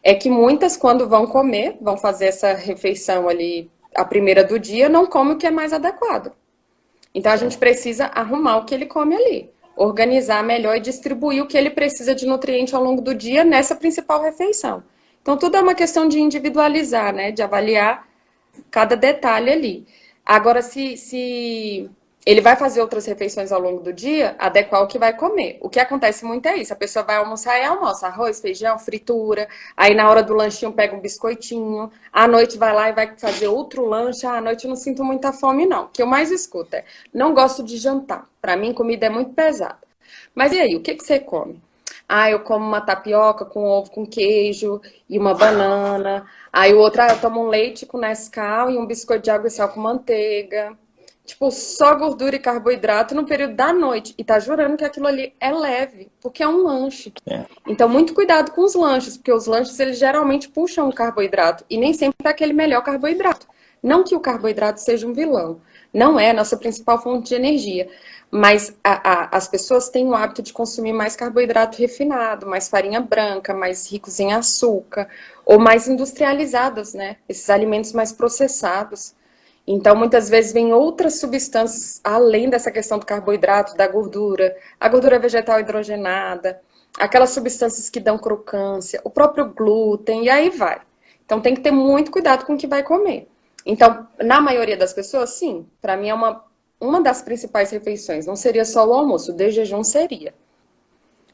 é que muitas, quando vão comer, vão fazer essa refeição ali, a primeira do dia, não come o que é mais adequado. Então a gente precisa arrumar o que ele come ali, organizar melhor e distribuir o que ele precisa de nutriente ao longo do dia nessa principal refeição. Então tudo é uma questão de individualizar, né? De avaliar cada detalhe ali. Agora, se ele vai fazer outras refeições ao longo do dia, adequar o que vai comer. O que acontece muito é isso, a pessoa vai almoçar e almoça arroz, feijão, fritura, aí na hora do lanchinho pega um biscoitinho, à noite vai lá e vai fazer outro lanche, à noite eu não sinto muita fome não. O que eu mais escuto é, não gosto de jantar, para mim comida é muito pesada. Mas e aí, o que você come? Eu como uma tapioca com ovo com queijo e uma banana. Aí o outro, eu tomo um leite com Nescau e um biscoito de água e sal com manteiga. tipo, só gordura e carboidrato no período da noite. E tá jurando que aquilo ali é leve, porque é um lanche.
É.
Então, muito cuidado com os lanches, porque os lanches, eles geralmente puxam o carboidrato. E nem sempre é aquele melhor carboidrato. Não que o carboidrato seja um vilão. Não é a nossa principal fonte de energia. Mas as pessoas têm o hábito de consumir mais carboidrato refinado, mais farinha branca, mais ricos em açúcar, ou mais industrializados, né? Esses alimentos mais processados. Então, muitas vezes, vem outras substâncias, além dessa questão do carboidrato, da gordura, a gordura vegetal hidrogenada, aquelas substâncias que dão crocância, o próprio glúten, e aí vai. Então, tem que ter muito cuidado com o que vai comer. Então, na maioria das pessoas, sim, para mim é uma das principais refeições. Não seria só o almoço, o de jejum seria.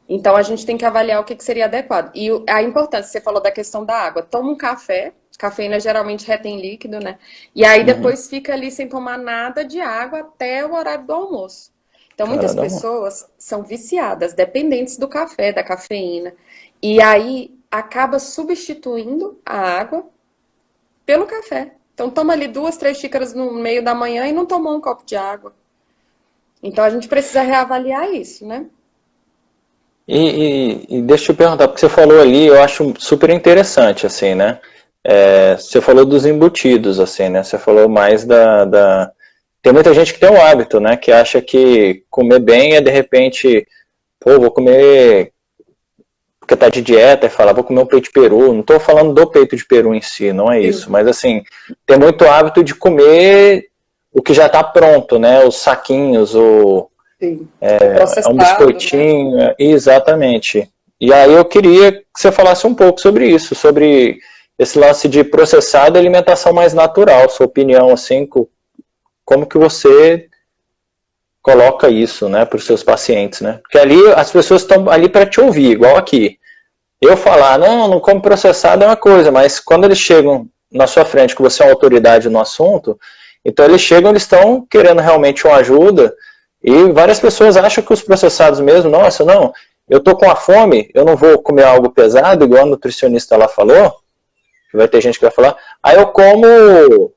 Então, a gente tem que avaliar o que seria adequado. E a importância, você falou da questão da água. Toma um café, cafeína geralmente retém líquido, né? E aí
Uhum.
depois fica ali sem tomar nada de água até o horário do almoço. Então,
Cara,
muitas
dá uma...
pessoas são viciadas, dependentes do café, da cafeína. E aí acaba substituindo a água pelo café. Então, toma ali 2, 3 xícaras no meio da manhã e não tomou um copo de água. Então, a gente precisa reavaliar isso, né?
E deixa eu te perguntar, porque você falou ali, eu acho super interessante, assim, né? Você falou dos embutidos, assim, né? Você falou mais da... Tem muita gente que tem um hábito, né? Que acha que comer bem é, de repente, pô, vou comer... Porque tá de dieta e fala, vou comer um peito de peru. Não tô falando do peito de peru em si, não é
Sim,
isso. Mas, assim, tem muito hábito de comer o que já tá pronto, né? Os saquinhos,
sim. O
é um
processado, né?
biscoitinho, exatamente. E aí eu queria que você falasse um pouco sobre isso, sobre esse lance de processado e alimentação mais natural, sua opinião, assim, como que você coloca isso, né, para os seus pacientes, né? Porque ali as pessoas estão ali para te ouvir, igual aqui. Eu falar, não, não como processado é uma coisa, mas quando eles chegam na sua frente, que você é uma autoridade no assunto, então eles chegam, eles estão querendo realmente uma ajuda, e várias pessoas acham que os processados mesmo, nossa, não, eu tô com a fome, eu não vou comer algo pesado, igual a nutricionista lá falou, vai ter gente que vai falar, aí eu como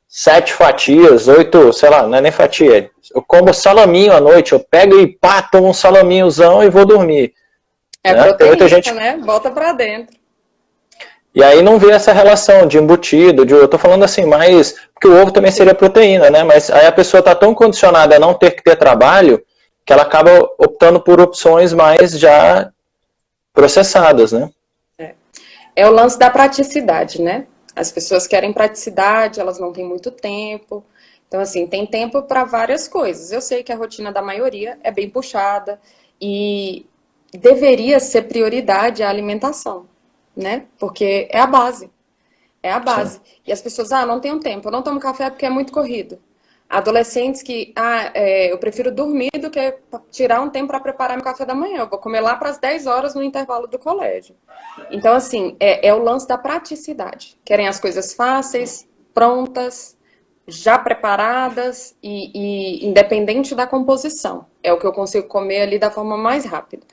7 fatias, 8, sei lá, não é nem fatia, eu como salaminho à noite, eu pego e pá, tomo um salaminhozão e vou dormir.
É
Né? Tem muita
proteína,
gente.
né? Bota pra dentro.
E aí não vê essa relação de embutido, eu tô falando assim, mais. Porque o ovo também seria proteína, né? Mas aí a pessoa tá tão condicionada a não ter que ter trabalho que ela acaba optando por opções mais já processadas, né?
É o lance da praticidade, né? As pessoas querem praticidade, elas não têm muito tempo. Então, assim, tem tempo para várias coisas. Eu sei que a rotina da maioria é bem puxada e deveria ser prioridade a alimentação, né? Porque é a base. É a
Sim.
base. E as pessoas, não tenho tempo, eu não tomo café porque é muito corrido. Adolescentes que, eu prefiro dormir do que tirar um tempo para preparar meu café da manhã. Eu vou comer lá para as 10 horas no intervalo do colégio. Então, assim, é o lance da praticidade. Querem as coisas fáceis, prontas, já preparadas e independente da composição. É o que eu consigo comer ali da forma mais rápida.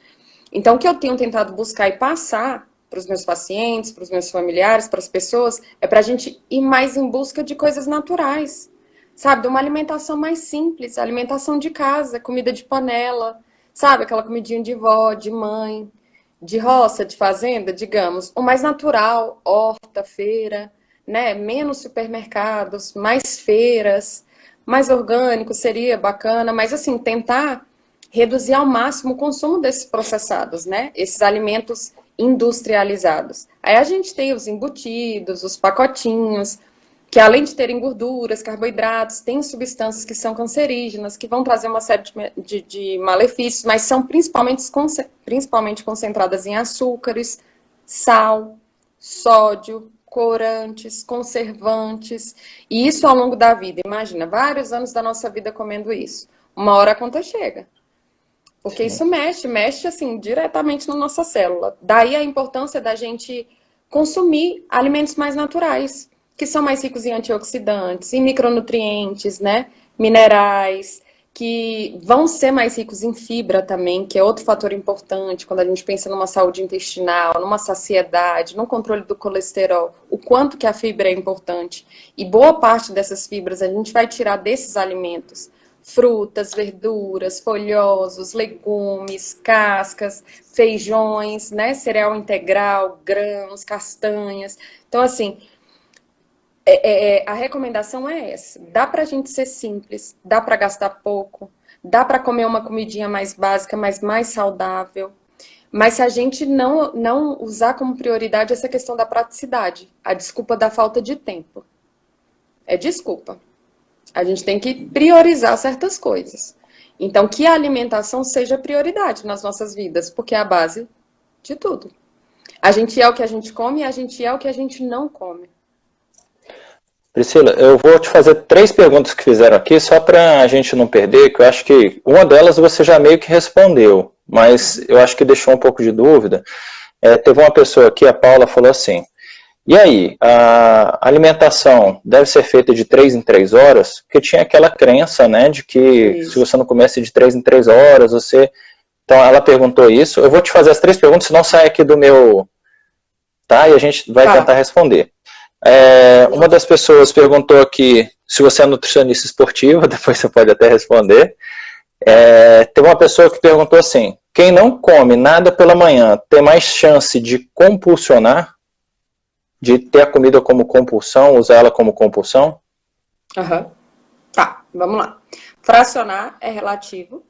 Então, o que eu tenho tentado buscar e passar para os meus pacientes, para os meus familiares, para as pessoas, é para a gente ir mais em busca de coisas naturais, sabe? De uma alimentação mais simples, alimentação de casa, comida de panela, sabe? Aquela comidinha de vó, de mãe, de roça, de fazenda, digamos. O mais natural, horta, feira, né? Menos supermercados, mais feiras, mais orgânico seria bacana, mas assim, tentar reduzir ao máximo o consumo desses processados, né? Esses alimentos industrializados. Aí a gente tem os embutidos, os pacotinhos, que além de terem gorduras, carboidratos, têm substâncias que são cancerígenas, que vão trazer uma série de malefícios, mas são principalmente concentradas em açúcares, sal, sódio, corantes, conservantes, e isso ao longo da vida. Imagina, vários anos da nossa vida comendo isso. Uma hora a conta chega. Porque
Sim.
isso mexe assim, diretamente na nossa célula. Daí a importância da gente consumir alimentos mais naturais, que são mais ricos em antioxidantes, em micronutrientes, né? Minerais, que vão ser mais ricos em fibra também, que é outro fator importante quando a gente pensa numa saúde intestinal, numa saciedade, no controle do colesterol, o quanto que a fibra é importante. E boa parte dessas fibras a gente vai tirar desses alimentos. Frutas, verduras, folhosos, legumes, cascas, feijões, né, cereal integral, grãos, castanhas. Então, assim, a recomendação é essa. Dá para a gente ser simples, dá para gastar pouco, dá para comer uma comidinha mais básica, mas mais saudável. Mas se a gente não usar como prioridade essa questão da praticidade, a desculpa da falta de tempo. É desculpa. A gente tem que priorizar certas coisas. Então, que a alimentação seja prioridade nas nossas vidas, porque é a base de tudo. A gente é o que a gente come e a gente é o que a gente não come.
Priscila, eu vou te fazer 3 perguntas que fizeram aqui, só para a gente não perder, que eu acho que uma delas você já meio que respondeu, mas eu acho que deixou um pouco de dúvida. Teve uma pessoa aqui, a Paula, falou assim, e aí, a alimentação deve ser feita de 3 em 3 horas? Porque tinha aquela crença, né, de que se você não comesse de 3 em 3 horas, você... Então, ela perguntou isso. Eu vou te fazer as 3 perguntas, senão sai aqui do meu... Tá? E a gente vai tentar responder. Uma das pessoas perguntou aqui se você é nutricionista esportiva, depois você pode até responder. Teve uma pessoa que perguntou assim, quem não come nada pela manhã tem mais chance de compulsionar? De ter a comida como compulsão, usar ela como compulsão?
Tá, vamos lá. Fracionar é relativo.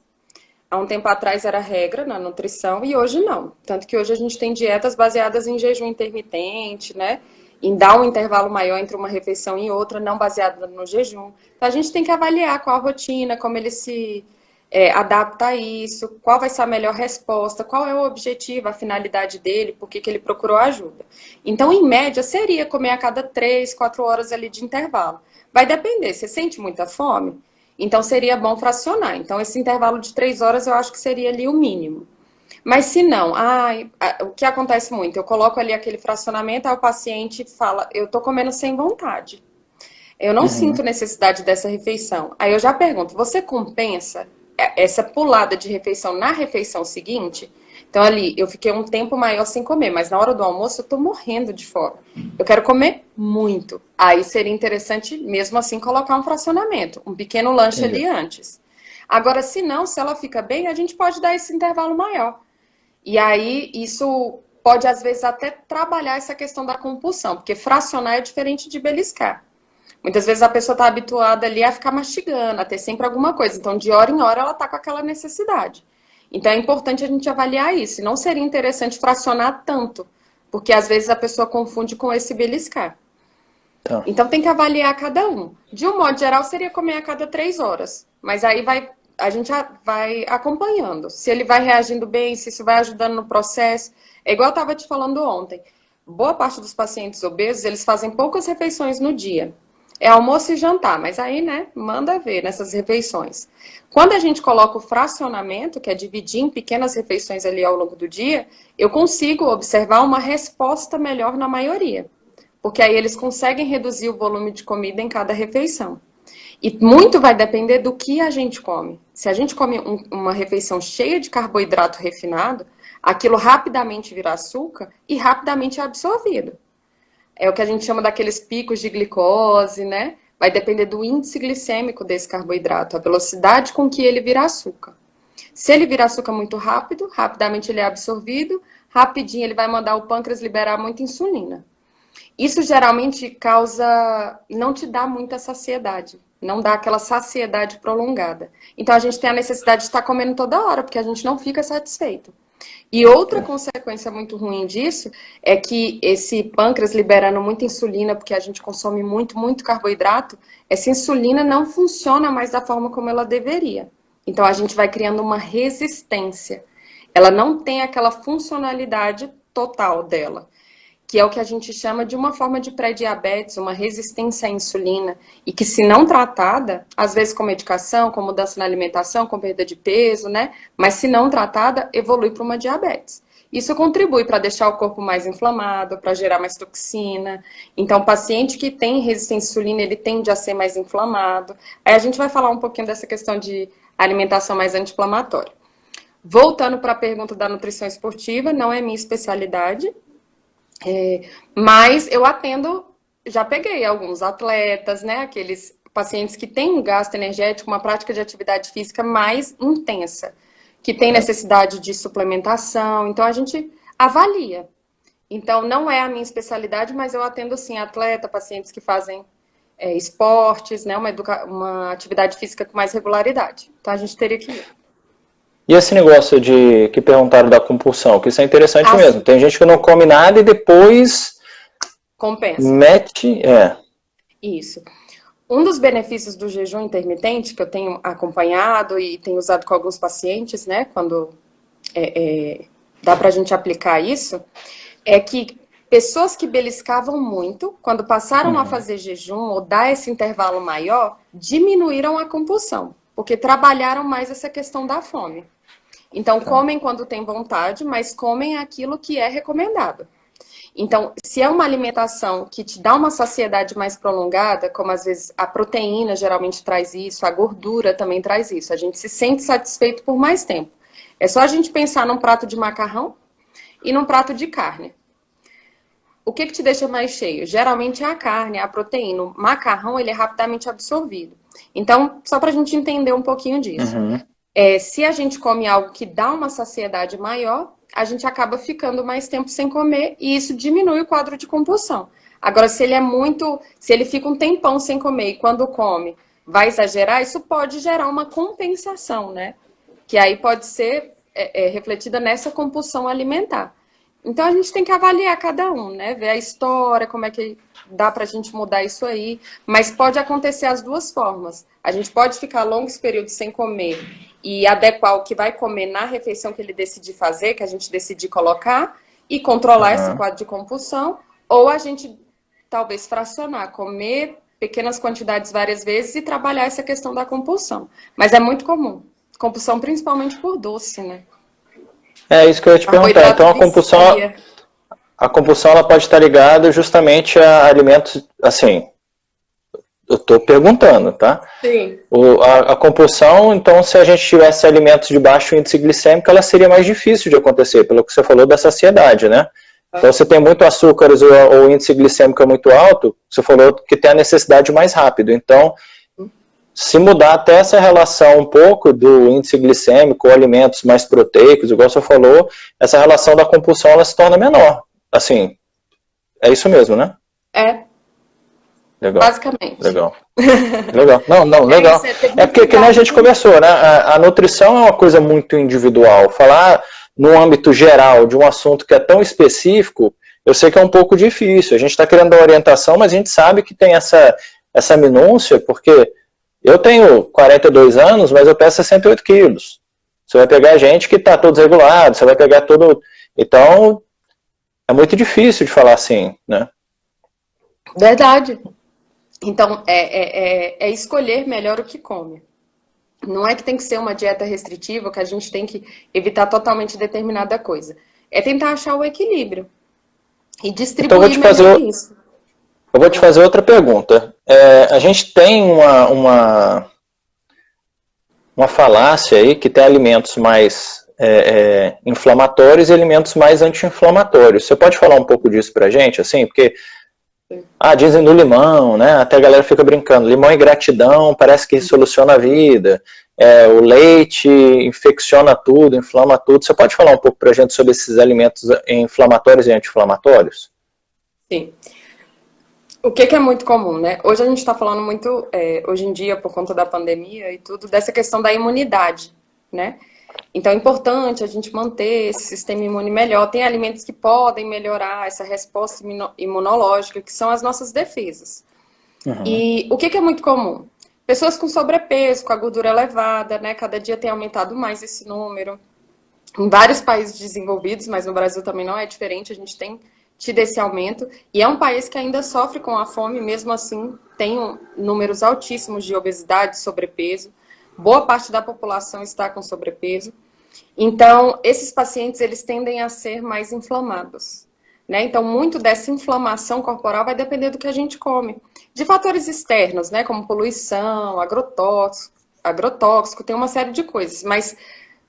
Há um tempo atrás era regra na nutrição e hoje não. Tanto que hoje a gente tem dietas baseadas em jejum intermitente, né? Em dar um intervalo maior entre uma refeição e outra, não baseada no jejum. Então a gente tem que avaliar qual a rotina, como ele se adapta a isso, qual vai ser a melhor resposta, qual é o objetivo, a finalidade dele, por que ele procurou ajuda. Então, em média, seria comer a cada 3, 4 horas ali de intervalo. Vai depender, você sente muita fome? Então, seria bom fracionar. Então, esse intervalo de 3 horas eu acho que seria ali o mínimo. Mas se não, o que acontece muito? Eu coloco ali aquele fracionamento, aí o paciente fala, eu tô comendo sem vontade. Eu não sinto necessidade dessa refeição. Aí eu já pergunto, você compensa essa pulada de refeição na refeição seguinte? Então ali, eu fiquei um tempo maior sem comer, mas na hora do almoço eu tô morrendo de fome. Eu quero comer muito. Aí seria interessante, mesmo assim, colocar um fracionamento, um pequeno lanche ali antes. Agora, se não, se ela fica bem, a gente pode dar esse intervalo maior. E aí, isso pode, às vezes, até trabalhar essa questão da compulsão, porque fracionar é diferente de beliscar. Muitas vezes a pessoa está habituada ali a ficar mastigando, a ter sempre alguma coisa. Então, de hora em hora, ela está com aquela necessidade. Então, é importante a gente avaliar isso. E não seria interessante fracionar tanto, porque às vezes a pessoa confunde com esse beliscar. Então, tem que avaliar cada um. De um modo geral, seria comer a cada 3 horas. Mas aí a gente vai acompanhando. Se ele vai reagindo bem, se isso vai ajudando no processo. É igual eu estava te falando ontem. Boa parte dos pacientes obesos, eles fazem poucas refeições no dia. É almoço e jantar, mas aí, né, manda ver nessas refeições. Quando a gente coloca o fracionamento, que é dividir em pequenas refeições ali ao longo do dia, eu consigo observar uma resposta melhor na maioria. Porque aí eles conseguem reduzir o volume de comida em cada refeição. E muito vai depender do que a gente come. Se a gente come uma refeição cheia de carboidrato refinado, aquilo rapidamente vira açúcar e rapidamente é absorvido. É o que a gente chama daqueles picos de glicose, né? Vai depender do índice glicêmico desse carboidrato, a velocidade com que ele vira açúcar. Se ele virar açúcar muito rápido, rapidamente ele é absorvido, rapidinho ele vai mandar o pâncreas liberar muita insulina. Isso geralmente causa, não te dá muita saciedade, não dá aquela saciedade prolongada. Então a gente tem a necessidade de estar comendo toda hora, porque a gente não fica satisfeito. E outra consequência muito ruim disso é que esse pâncreas liberando muita insulina, porque a gente consome muito, muito carboidrato, essa insulina não funciona mais da forma como ela deveria. Então a gente vai criando uma resistência. Ela não tem aquela funcionalidade total dela, que é o que a gente chama de uma forma de pré-diabetes, uma resistência à insulina, e que se não tratada, às vezes com medicação, com mudança na alimentação, com perda de peso, né? Mas se não tratada, evolui para uma diabetes. Isso contribui para deixar o corpo mais inflamado, para gerar mais toxina. Então, o paciente que tem resistência à insulina, ele tende a ser mais inflamado. Aí a gente vai falar um pouquinho dessa questão de alimentação mais anti-inflamatória. Voltando para a pergunta da nutrição esportiva, não é minha especialidade, mas eu atendo, já peguei alguns atletas, né, aqueles pacientes que têm um gasto energético, uma prática de atividade física mais intensa, que tem necessidade de suplementação, então a gente avalia. Então, não é a minha especialidade, mas eu atendo, sim, atleta, pacientes que fazem esportes, né, uma atividade física com mais regularidade. Então, a gente teria que ir.
E esse negócio de que perguntaram da compulsão, que isso é interessante mesmo. Tem gente que não come nada e depois
compensa.
Mete,
Isso. Um dos benefícios do jejum intermitente, que eu tenho acompanhado e tenho usado com alguns pacientes, né, quando dá pra gente aplicar isso, é que pessoas que beliscavam muito, quando passaram a fazer jejum ou dar esse intervalo maior, diminuíram a compulsão, porque trabalharam mais essa questão da fome. Então, comem quando tem vontade, mas comem aquilo que é recomendado. Então, se é uma alimentação que te dá uma saciedade mais prolongada, como às vezes a proteína geralmente traz isso, a gordura também traz isso, a gente se sente satisfeito por mais tempo. É só a gente pensar num prato de macarrão e num prato de carne. O que te deixa mais cheio? Geralmente é a carne, a proteína. O macarrão, ele é rapidamente absorvido. Então, só para a gente entender um pouquinho disso. Se a gente come algo que dá uma saciedade maior, a gente acaba ficando mais tempo sem comer e isso diminui o quadro de compulsão. Agora, se ele fica um tempão sem comer e quando come vai exagerar, isso pode gerar uma compensação, né? Que aí pode ser refletida nessa compulsão alimentar. Então, a gente tem que avaliar cada um, né? Ver a história, como é que dá pra gente mudar isso aí. Mas pode acontecer as duas formas. A gente pode ficar longos períodos sem comer e adequar o que vai comer na refeição que ele decidir fazer, que a gente decidir colocar, e controlar esse quadro de compulsão. Ou a gente, talvez, fracionar, comer pequenas quantidades várias vezes e trabalhar essa questão da compulsão. Mas é muito comum. Compulsão principalmente por doce, né?
É isso que eu ia te perguntar. Então a compulsão ela pode estar ligada justamente a alimentos, assim, eu estou perguntando, tá?
Sim.
A compulsão, então, se a gente tivesse alimentos de baixo índice glicêmico, ela seria mais difícil de acontecer, pelo que você falou da saciedade, né? Então, se tem muito açúcares ou o índice glicêmico é muito alto, você falou que tem a necessidade mais rápido. Então, se mudar até essa relação um pouco do índice glicêmico ou alimentos mais proteicos, igual você falou, essa relação da compulsão ela se torna menor. Assim, é isso mesmo, né? Legal.
Basicamente.
Legal. Não, legal. É porque que nem a gente conversou, né? A nutrição é uma coisa muito individual. Falar no âmbito geral de um assunto que é tão específico, eu sei que é um pouco difícil. A gente está querendo dar orientação, mas a gente sabe que tem essa minúcia, porque eu tenho 42 anos, mas eu peso 68 quilos. Você vai pegar gente que está todo desregulado, você vai pegar todo... Então, é muito difícil de falar assim, né?
Verdade. Então, é escolher melhor o que come. Não é que tem que ser uma dieta restritiva, que a gente tem que evitar totalmente determinada coisa. É tentar achar o equilíbrio e distribuir melhor isso.
Eu vou te fazer outra pergunta. A gente tem uma falácia aí que tem alimentos mais inflamatórios e alimentos mais anti-inflamatórios. Você pode falar um pouco disso pra gente, assim? Porque dizem do limão, né? Até a galera fica brincando. Limão e gratidão parece que soluciona a vida. O leite infecciona tudo, inflama tudo. Você pode falar um pouco pra gente sobre esses alimentos inflamatórios e anti-inflamatórios?
Sim. O que é muito comum, né? Hoje a gente está falando muito, hoje em dia, por conta da pandemia e tudo, dessa questão da imunidade, né? Então é importante a gente manter esse sistema imune melhor. Tem alimentos que podem melhorar essa resposta imunológica, que são as nossas defesas. E o que é muito comum? Pessoas com sobrepeso, com a gordura elevada, né? Cada dia tem aumentado mais esse número. Em vários países desenvolvidos, mas no Brasil também não é diferente, a gente tem tido esse aumento. E é um país que ainda sofre com a fome, mesmo assim tem números altíssimos de obesidade, sobrepeso. Boa parte da população está com sobrepeso. Então, esses pacientes, eles tendem a ser mais inflamados, né? Então, muito dessa inflamação corporal vai depender do que a gente come. De fatores externos, né? Como poluição, agrotóxicos, agrotóxico, tem uma série de coisas, mas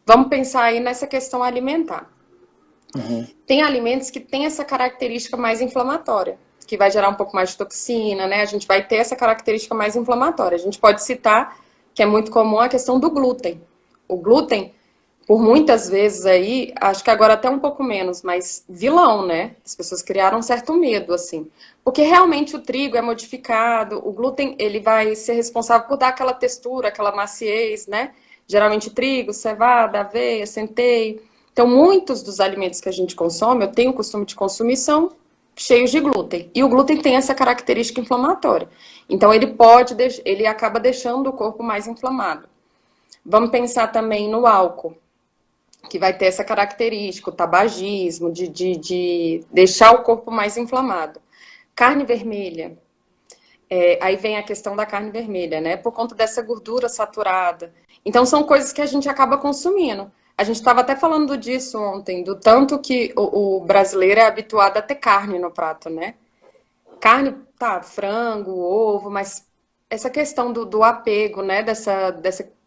vamos pensar aí nessa questão alimentar. Tem alimentos que têm essa característica mais inflamatória, que vai gerar um pouco mais de toxina, né? A gente vai ter essa característica mais inflamatória. A gente pode citar, que é muito comum, a questão do glúten. O glúten, por muitas vezes aí, acho que agora até um pouco menos, mas vilão, né? As pessoas criaram um certo medo, assim. Porque realmente o trigo é modificado, o glúten, ele vai ser responsável por dar aquela textura, aquela maciez, né? Geralmente trigo, cevada, aveia, centeio. Então, muitos dos alimentos que a gente consome, eu tenho o costume de consumir, são cheios de glúten. E o glúten tem essa característica inflamatória. Então, ele acaba deixando o corpo mais inflamado. Vamos pensar também no álcool, que vai ter essa característica, o tabagismo, de deixar o corpo mais inflamado. Carne vermelha. Aí vem a questão da carne vermelha, né? Por conta dessa gordura saturada. Então, são coisas que a gente acaba consumindo. A gente estava até falando disso ontem, do tanto que o brasileiro é habituado a ter carne no prato, né? Carne, tá, frango, ovo, mas essa questão do apego, né?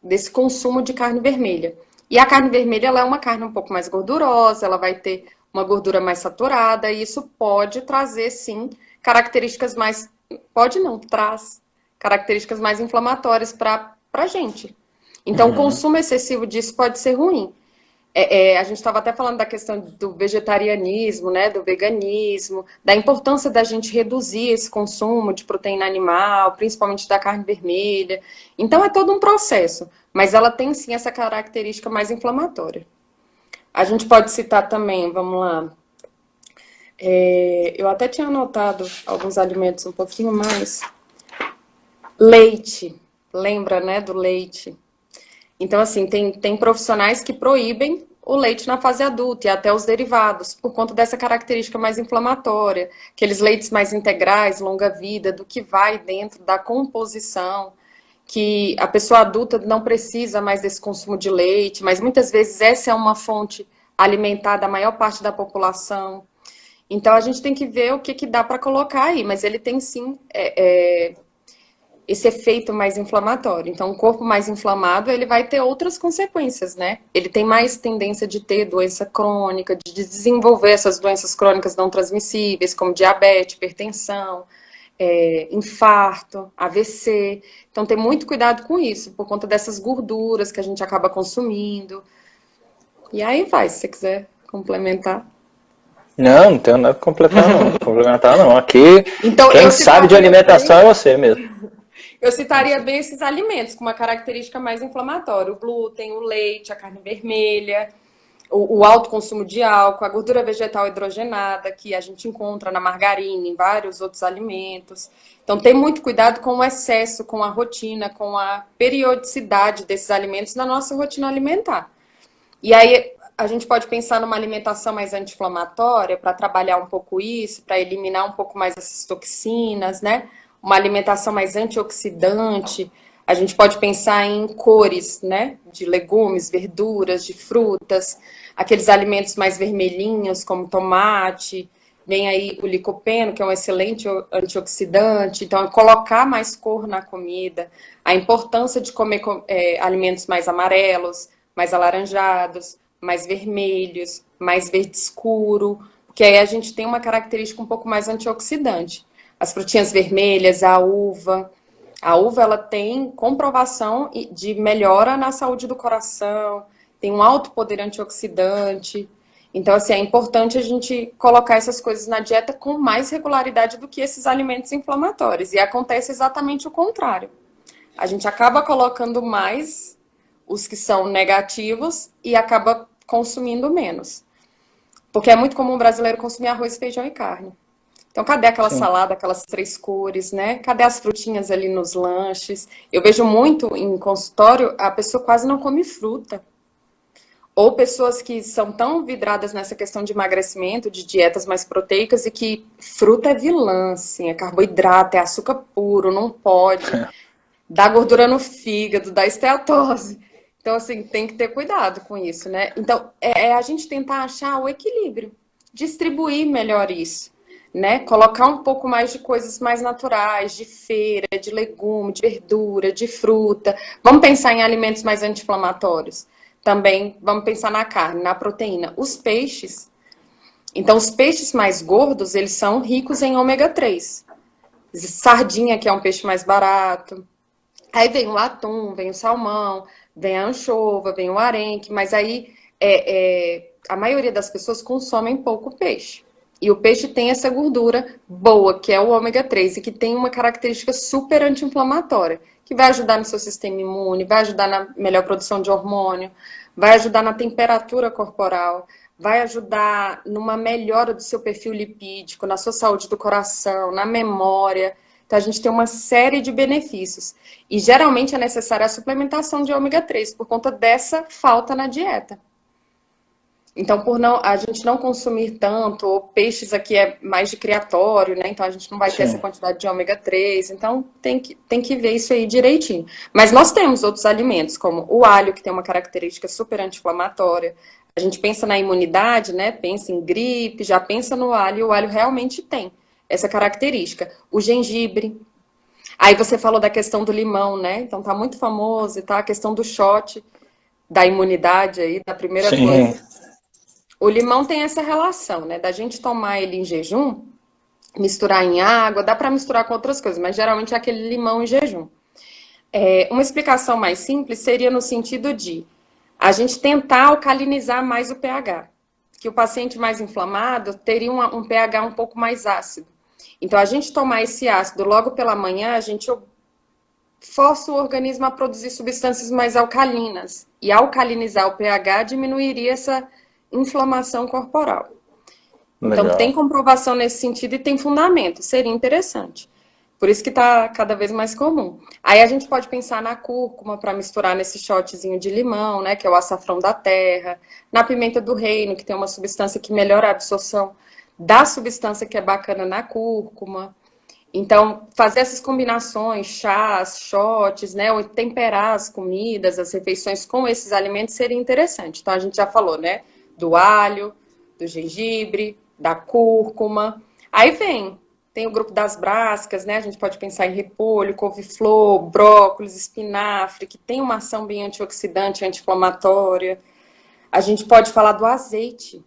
Desse consumo de carne vermelha. E a carne vermelha, ela é uma carne um pouco mais gordurosa, ela vai ter uma gordura mais saturada, e isso pode trazer, sim, características mais... Pode não, traz características mais inflamatórias para a gente. Então, o consumo excessivo disso pode ser ruim. A gente estava até falando da questão do vegetarianismo, né, do veganismo, da importância da gente reduzir esse consumo de proteína animal, principalmente da carne vermelha. Então, é todo um processo, mas ela tem sim essa característica mais inflamatória. A gente pode citar também, vamos lá, eu até tinha anotado alguns alimentos um pouquinho mais. Leite, lembra, né, do leite? Então, assim, tem profissionais que proíbem o leite na fase adulta e até os derivados, por conta dessa característica mais inflamatória, aqueles leites mais integrais, longa-vida, do que vai dentro da composição, que a pessoa adulta não precisa mais desse consumo de leite, mas muitas vezes essa é uma fonte alimentar da maior parte da população. Então, a gente tem que ver o que dá para colocar aí, mas ele tem sim esse efeito mais inflamatório. Então, o corpo mais inflamado, ele vai ter outras consequências, né? Ele tem mais tendência de ter doença crônica, de desenvolver essas doenças crônicas não transmissíveis, como diabetes, hipertensão, infarto, AVC. Então, ter muito cuidado com isso, por conta dessas gorduras que a gente acaba consumindo. E aí vai, se você quiser complementar.
Não, não tenho nada a complementar não. Aqui,
então,
quem sabe de alimentação é você mesmo.
Eu citaria bem esses alimentos com uma característica mais inflamatória. O glúten, o leite, a carne vermelha, o alto consumo de álcool, a gordura vegetal hidrogenada, que a gente encontra na margarina, em vários outros alimentos. Então, tem muito cuidado com o excesso, com a rotina, com a periodicidade desses alimentos na nossa rotina alimentar. E aí, a gente pode pensar numa alimentação mais anti-inflamatória para trabalhar um pouco isso, para eliminar um pouco mais essas toxinas, né? Uma alimentação mais antioxidante. A gente pode pensar em cores, né? De legumes, verduras, de frutas, aqueles alimentos mais vermelhinhos, como tomate. Vem aí o licopeno, que é um excelente antioxidante. Então, é colocar mais cor na comida. A importância de comer alimentos mais amarelos, mais alaranjados, mais vermelhos, mais verde escuro, porque aí a gente tem uma característica um pouco mais antioxidante. As frutinhas vermelhas, a uva, ela tem comprovação de melhora na saúde do coração, tem um alto poder antioxidante. Então, assim, é importante a gente colocar essas coisas na dieta com mais regularidade do que esses alimentos inflamatórios. E acontece exatamente o contrário. A gente acaba colocando mais os que são negativos e acaba consumindo menos. Porque é muito comum o brasileiro consumir arroz, feijão e carne. Então, cadê aquela salada, aquelas 3 cores, né? Cadê as frutinhas ali nos lanches? Eu vejo muito em consultório, a pessoa quase não come fruta. Ou pessoas que são tão vidradas nessa questão de emagrecimento, de dietas mais proteicas, e que fruta é vilã, assim, é carboidrato, é açúcar puro, não pode. Dá gordura no fígado, dá esteatose. Então, assim, tem que ter cuidado com isso, né? Então, a gente tentar achar o equilíbrio, distribuir melhor isso. né? Colocar um pouco mais de coisas mais naturais, de feira, de legume, de verdura, de fruta. Vamos pensar em alimentos mais anti-inflamatórios. Também vamos pensar na carne, na proteína. Os peixes, então os peixes mais gordos, eles são ricos em ômega 3. Sardinha, que é um peixe mais barato. Aí vem o atum, vem o salmão, vem a anchova, vem o arenque, mas aí a maioria das pessoas consomem pouco peixe. E o peixe tem essa gordura boa, que é o ômega 3, e que tem uma característica super anti-inflamatória, que vai ajudar no seu sistema imune, vai ajudar na melhor produção de hormônio, vai ajudar na temperatura corporal, vai ajudar numa melhora do seu perfil lipídico, na sua saúde do coração, na memória. Então, a gente tem uma série de benefícios. E, geralmente, é necessária a suplementação de ômega 3 por conta dessa falta na dieta. Então, a gente não consumir tanto, ou peixes aqui é mais de criatório, né? Então, a gente não vai ter essa quantidade de ômega 3. Então, tem que ver isso aí direitinho. Mas nós temos outros alimentos, como o alho, que tem uma característica super anti-inflamatória. A gente pensa na imunidade, né? Pensa em gripe, já pensa no alho, e o alho realmente tem essa característica. O gengibre. Aí você falou da questão do limão, né? Então tá muito famoso e tá a questão do shot, da imunidade aí, da primeira coisa. O limão tem essa relação, né? Da gente tomar ele em jejum, misturar em água, dá para misturar com outras coisas, mas geralmente é aquele limão em jejum. Uma explicação mais simples seria no sentido de a gente tentar alcalinizar mais o pH. Que o paciente mais inflamado teria um pH um pouco mais ácido. Então, a gente tomar esse ácido logo pela manhã, a gente força o organismo a produzir substâncias mais alcalinas. E alcalinizar o pH diminuiria essa inflamação corporal. Legal. Então, tem comprovação nesse sentido e tem fundamento. Seria interessante. Por isso que está cada vez mais comum. Aí a gente pode pensar na cúrcuma para misturar nesse shotzinho de limão, né, que é o açafrão da terra. Na pimenta do reino, que tem uma substância que melhora a absorção da substância que é bacana na cúrcuma. Então, fazer essas combinações, chás, shots, né, ou temperar as comidas, as refeições com esses alimentos seria interessante. Então, a gente já falou, né, do alho, do gengibre, da cúrcuma. Aí tem o grupo das brásicas, né, a gente pode pensar em repolho, couve-flor, brócolis, espinafre, que tem uma ação bem antioxidante, anti-inflamatória. A gente pode falar do azeite,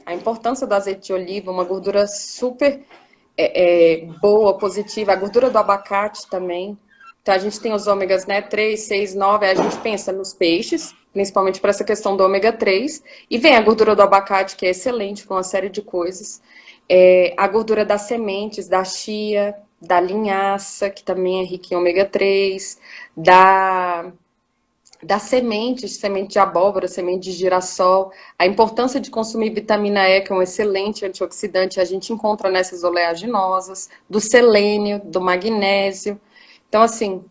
a importância do azeite de oliva, uma gordura super boa, positiva. A gordura do abacate também. Então, a gente tem os ômegas, né, 3, 6, 9. A gente pensa nos peixes, principalmente para essa questão do ômega 3. E vem a gordura do abacate, que é excelente para uma série de coisas. A gordura das sementes, da chia, da linhaça, que também é rica em ômega 3. Das sementes, semente de abóbora, semente de girassol, a importância de consumir vitamina E, que é um excelente antioxidante, a gente encontra nessas oleaginosas, do selênio, do magnésio. Então, assim,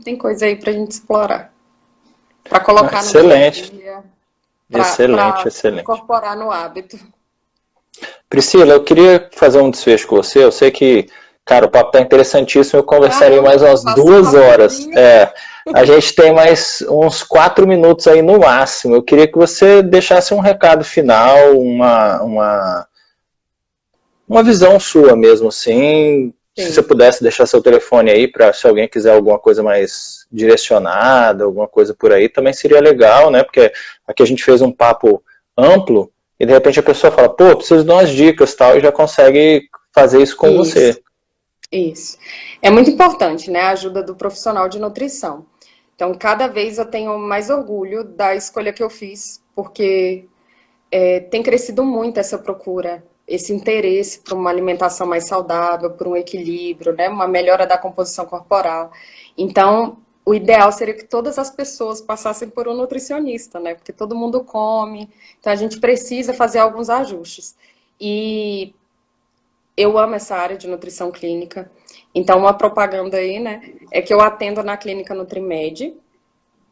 tem coisa aí pra gente explorar. Para colocar no dia a dia. Excelente. Incorporar no hábito.
Priscila, eu queria fazer um desfecho com você. Eu sei que, cara, o papo tá interessantíssimo. Eu conversaria mais umas 2 horas. A gente tem mais uns 4 minutos aí no máximo. Eu queria que você deixasse um recado final, uma visão sua mesmo, assim. Sim. Se você pudesse deixar seu telefone aí, para se alguém quiser alguma coisa mais direcionada, alguma coisa por aí, também seria legal, né? Porque aqui a gente fez um papo amplo e de repente a pessoa fala, pô, preciso de umas dicas tal, e já consegue fazer isso com você.
Isso. É muito importante, né? A ajuda do profissional de nutrição. Então, cada vez eu tenho mais orgulho da escolha que eu fiz, porque tem crescido muito essa procura, esse interesse por uma alimentação mais saudável, por um equilíbrio, né? Uma melhora da composição corporal. Então, o ideal seria que todas as pessoas passassem por um nutricionista, né? Porque todo mundo come, então a gente precisa fazer alguns ajustes. E eu amo essa área de nutrição clínica. Então, uma propaganda aí, né, é que eu atendo na clínica Nutrimed,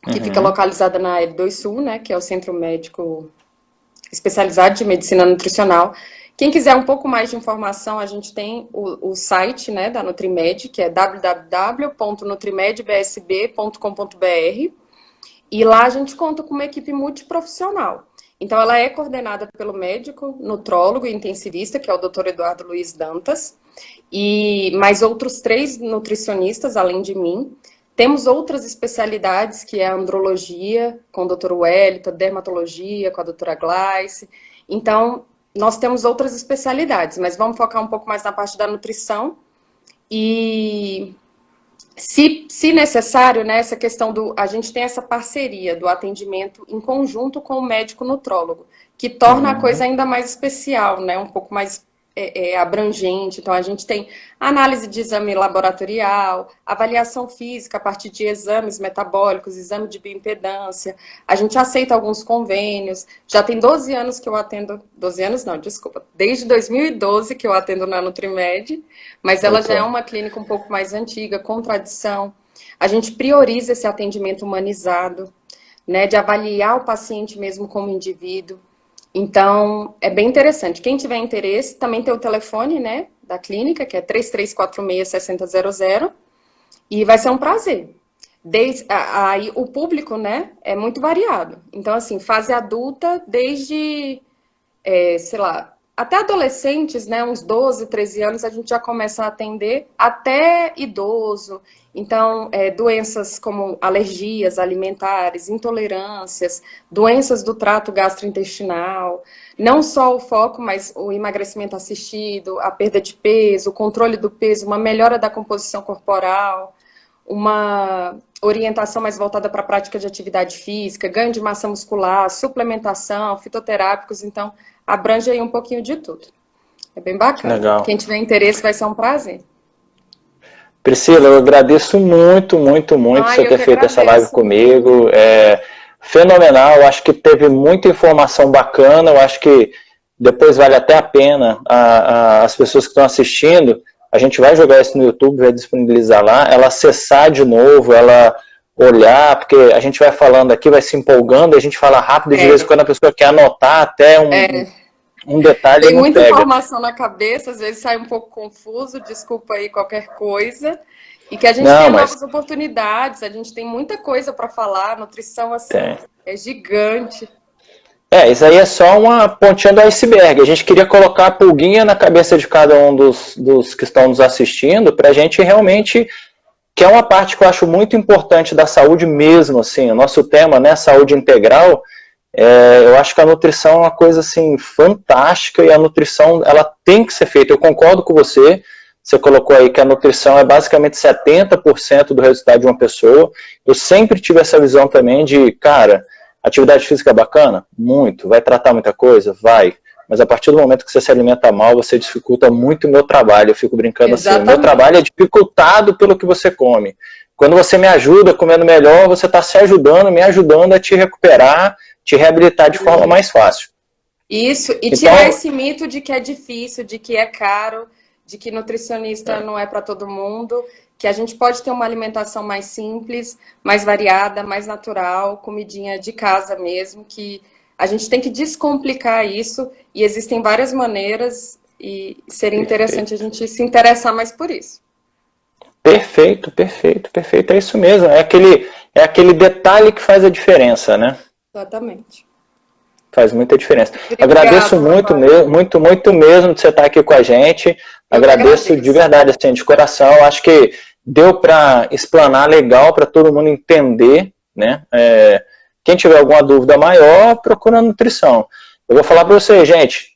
que fica localizada na L2 Sul, né, que é o Centro Médico Especializado de Medicina Nutricional. Quem quiser um pouco mais de informação, a gente tem o site, né, da Nutrimed, que é www.nutrimedbsb.com.br, e lá a gente conta com uma equipe multiprofissional. Então, ela é coordenada pelo médico, nutrólogo e intensivista, que é o Dr. Eduardo Luiz Dantas, e mais outros 3 nutricionistas, além de mim. Temos outras especialidades, que é a andrologia, com o Dr. Wellington, dermatologia, com a doutora Gleice. Então, nós temos outras especialidades, mas vamos focar um pouco mais na parte da nutrição. E, se necessário, né, essa questão a gente tem essa parceria do atendimento em conjunto com o médico nutrólogo, que torna a coisa ainda mais especial, né, um pouco mais abrangente. Então, a gente tem análise de exame laboratorial, avaliação física a partir de exames metabólicos, exame de bioimpedância. A gente aceita alguns convênios. Já tem 12 anos que eu atendo... 12 anos não, desculpa. Desde 2012 que eu atendo na Nutrimed, mas ela já é uma clínica um pouco mais antiga, com tradição. A gente prioriza esse atendimento humanizado, né, de avaliar o paciente mesmo como indivíduo. Então, é bem interessante. Quem tiver interesse, também tem o telefone, né, da clínica, que é 3346-6000, e vai ser um prazer. Aí, o público, né, é muito variado. Então, assim, fase adulta, desde, sei lá, até adolescentes, né, uns 12, 13 anos, a gente já começa a atender, até idoso. Então, doenças como alergias alimentares, intolerâncias, doenças do trato gastrointestinal, não só o foco, mas o emagrecimento assistido, a perda de peso, o controle do peso, uma melhora da composição corporal, uma orientação mais voltada para a prática de atividade física, ganho de massa muscular, suplementação, fitoterápicos. Então, abrange aí um pouquinho de tudo. É bem bacana.
Legal.
Quem tiver interesse vai ser um prazer.
Priscila, eu agradeço muito você ter feito essa live comigo. É fenomenal, eu acho que teve muita informação bacana, eu acho que depois vale até a pena as pessoas que estão assistindo, a gente vai jogar isso no YouTube, vai disponibilizar lá, ela acessar de novo, ela olhar, porque a gente vai falando aqui, vai se empolgando, a gente fala rápido, e de vez em quando a pessoa quer anotar até um detalhe.
Tem muita informação na cabeça, às vezes sai um pouco confuso, desculpa aí qualquer coisa. E que a gente tem novas oportunidades, a gente tem muita coisa para falar, a nutrição assim, é gigante.
Isso aí é só uma pontinha do iceberg. A gente queria colocar a pulguinha na cabeça de cada um dos que estão nos assistindo, para a gente realmente, que é uma parte que eu acho muito importante da saúde mesmo, assim, o nosso tema, né, saúde integral. Eu acho que a nutrição é uma coisa assim fantástica, e a nutrição ela tem que ser feita. Eu concordo com você. Você colocou aí que a nutrição é basicamente 70% do resultado de uma pessoa. Eu sempre tive essa visão também de, cara, atividade física é bacana? Muito. Vai tratar muita coisa? Vai. Mas a partir do momento que você se alimenta mal, você dificulta muito o meu trabalho. Eu fico brincando assim, o meu trabalho é dificultado pelo que você come. Quando você me ajuda comendo melhor, você está se ajudando, me ajudando a te recuperar, te reabilitar de forma mais fácil.
Isso, e tirar esse mito de que é difícil, de que é caro, de que nutricionista não é para todo mundo, que a gente pode ter uma alimentação mais simples, mais variada, mais natural, comidinha de casa mesmo, que a gente tem que descomplicar isso, e existem várias maneiras, e seria interessante a gente se interessar mais por isso.
Perfeito, é isso mesmo, é aquele detalhe que faz a diferença, né?
Exatamente.
Faz muita diferença.
Obrigada,
agradeço muito mesmo de você estar aqui com a gente. Agradeço de verdade, assim, de coração. Acho que deu para explanar legal para todo mundo entender, né? Quem tiver alguma dúvida maior, procura a nutrição. Eu vou falar para você, gente.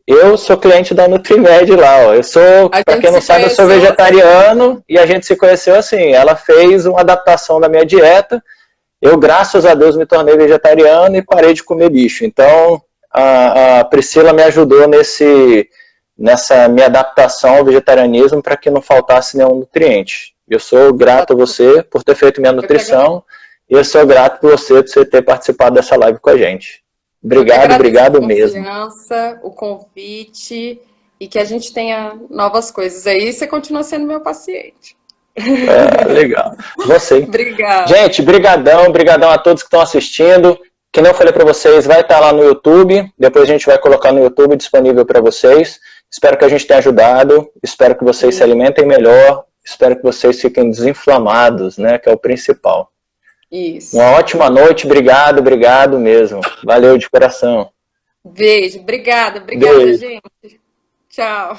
Eu sou cliente da Nutrimed lá, ó. Eu sou, para quem não sabe, eu sou vegetariano, e a gente se conheceu assim. Ela fez uma adaptação da minha dieta. Eu, graças a Deus, me tornei vegetariano e parei de comer bicho. Então, a Priscila me ajudou nessa minha adaptação ao vegetarianismo para que não faltasse nenhum nutriente. Eu sou grato a você por ter feito minha nutrição, e eu sou grato por você ter participado dessa live com a gente. Obrigado mesmo.
A confiança, o convite, e que a gente tenha novas coisas aí. Você continua sendo meu paciente.
Legal. Você.
Obrigada.
Gente, brigadão a todos que estão assistindo. Que nem eu falei para vocês, vai estar lá no YouTube. Depois a gente vai colocar no YouTube disponível para vocês. Espero que a gente tenha ajudado. Espero que vocês se alimentem melhor. Espero que vocês fiquem desinflamados, né? Que é o principal.
Isso.
Uma ótima noite, obrigado mesmo. Valeu de coração.
Beijo, obrigada,
Beijo.
gente. Tchau.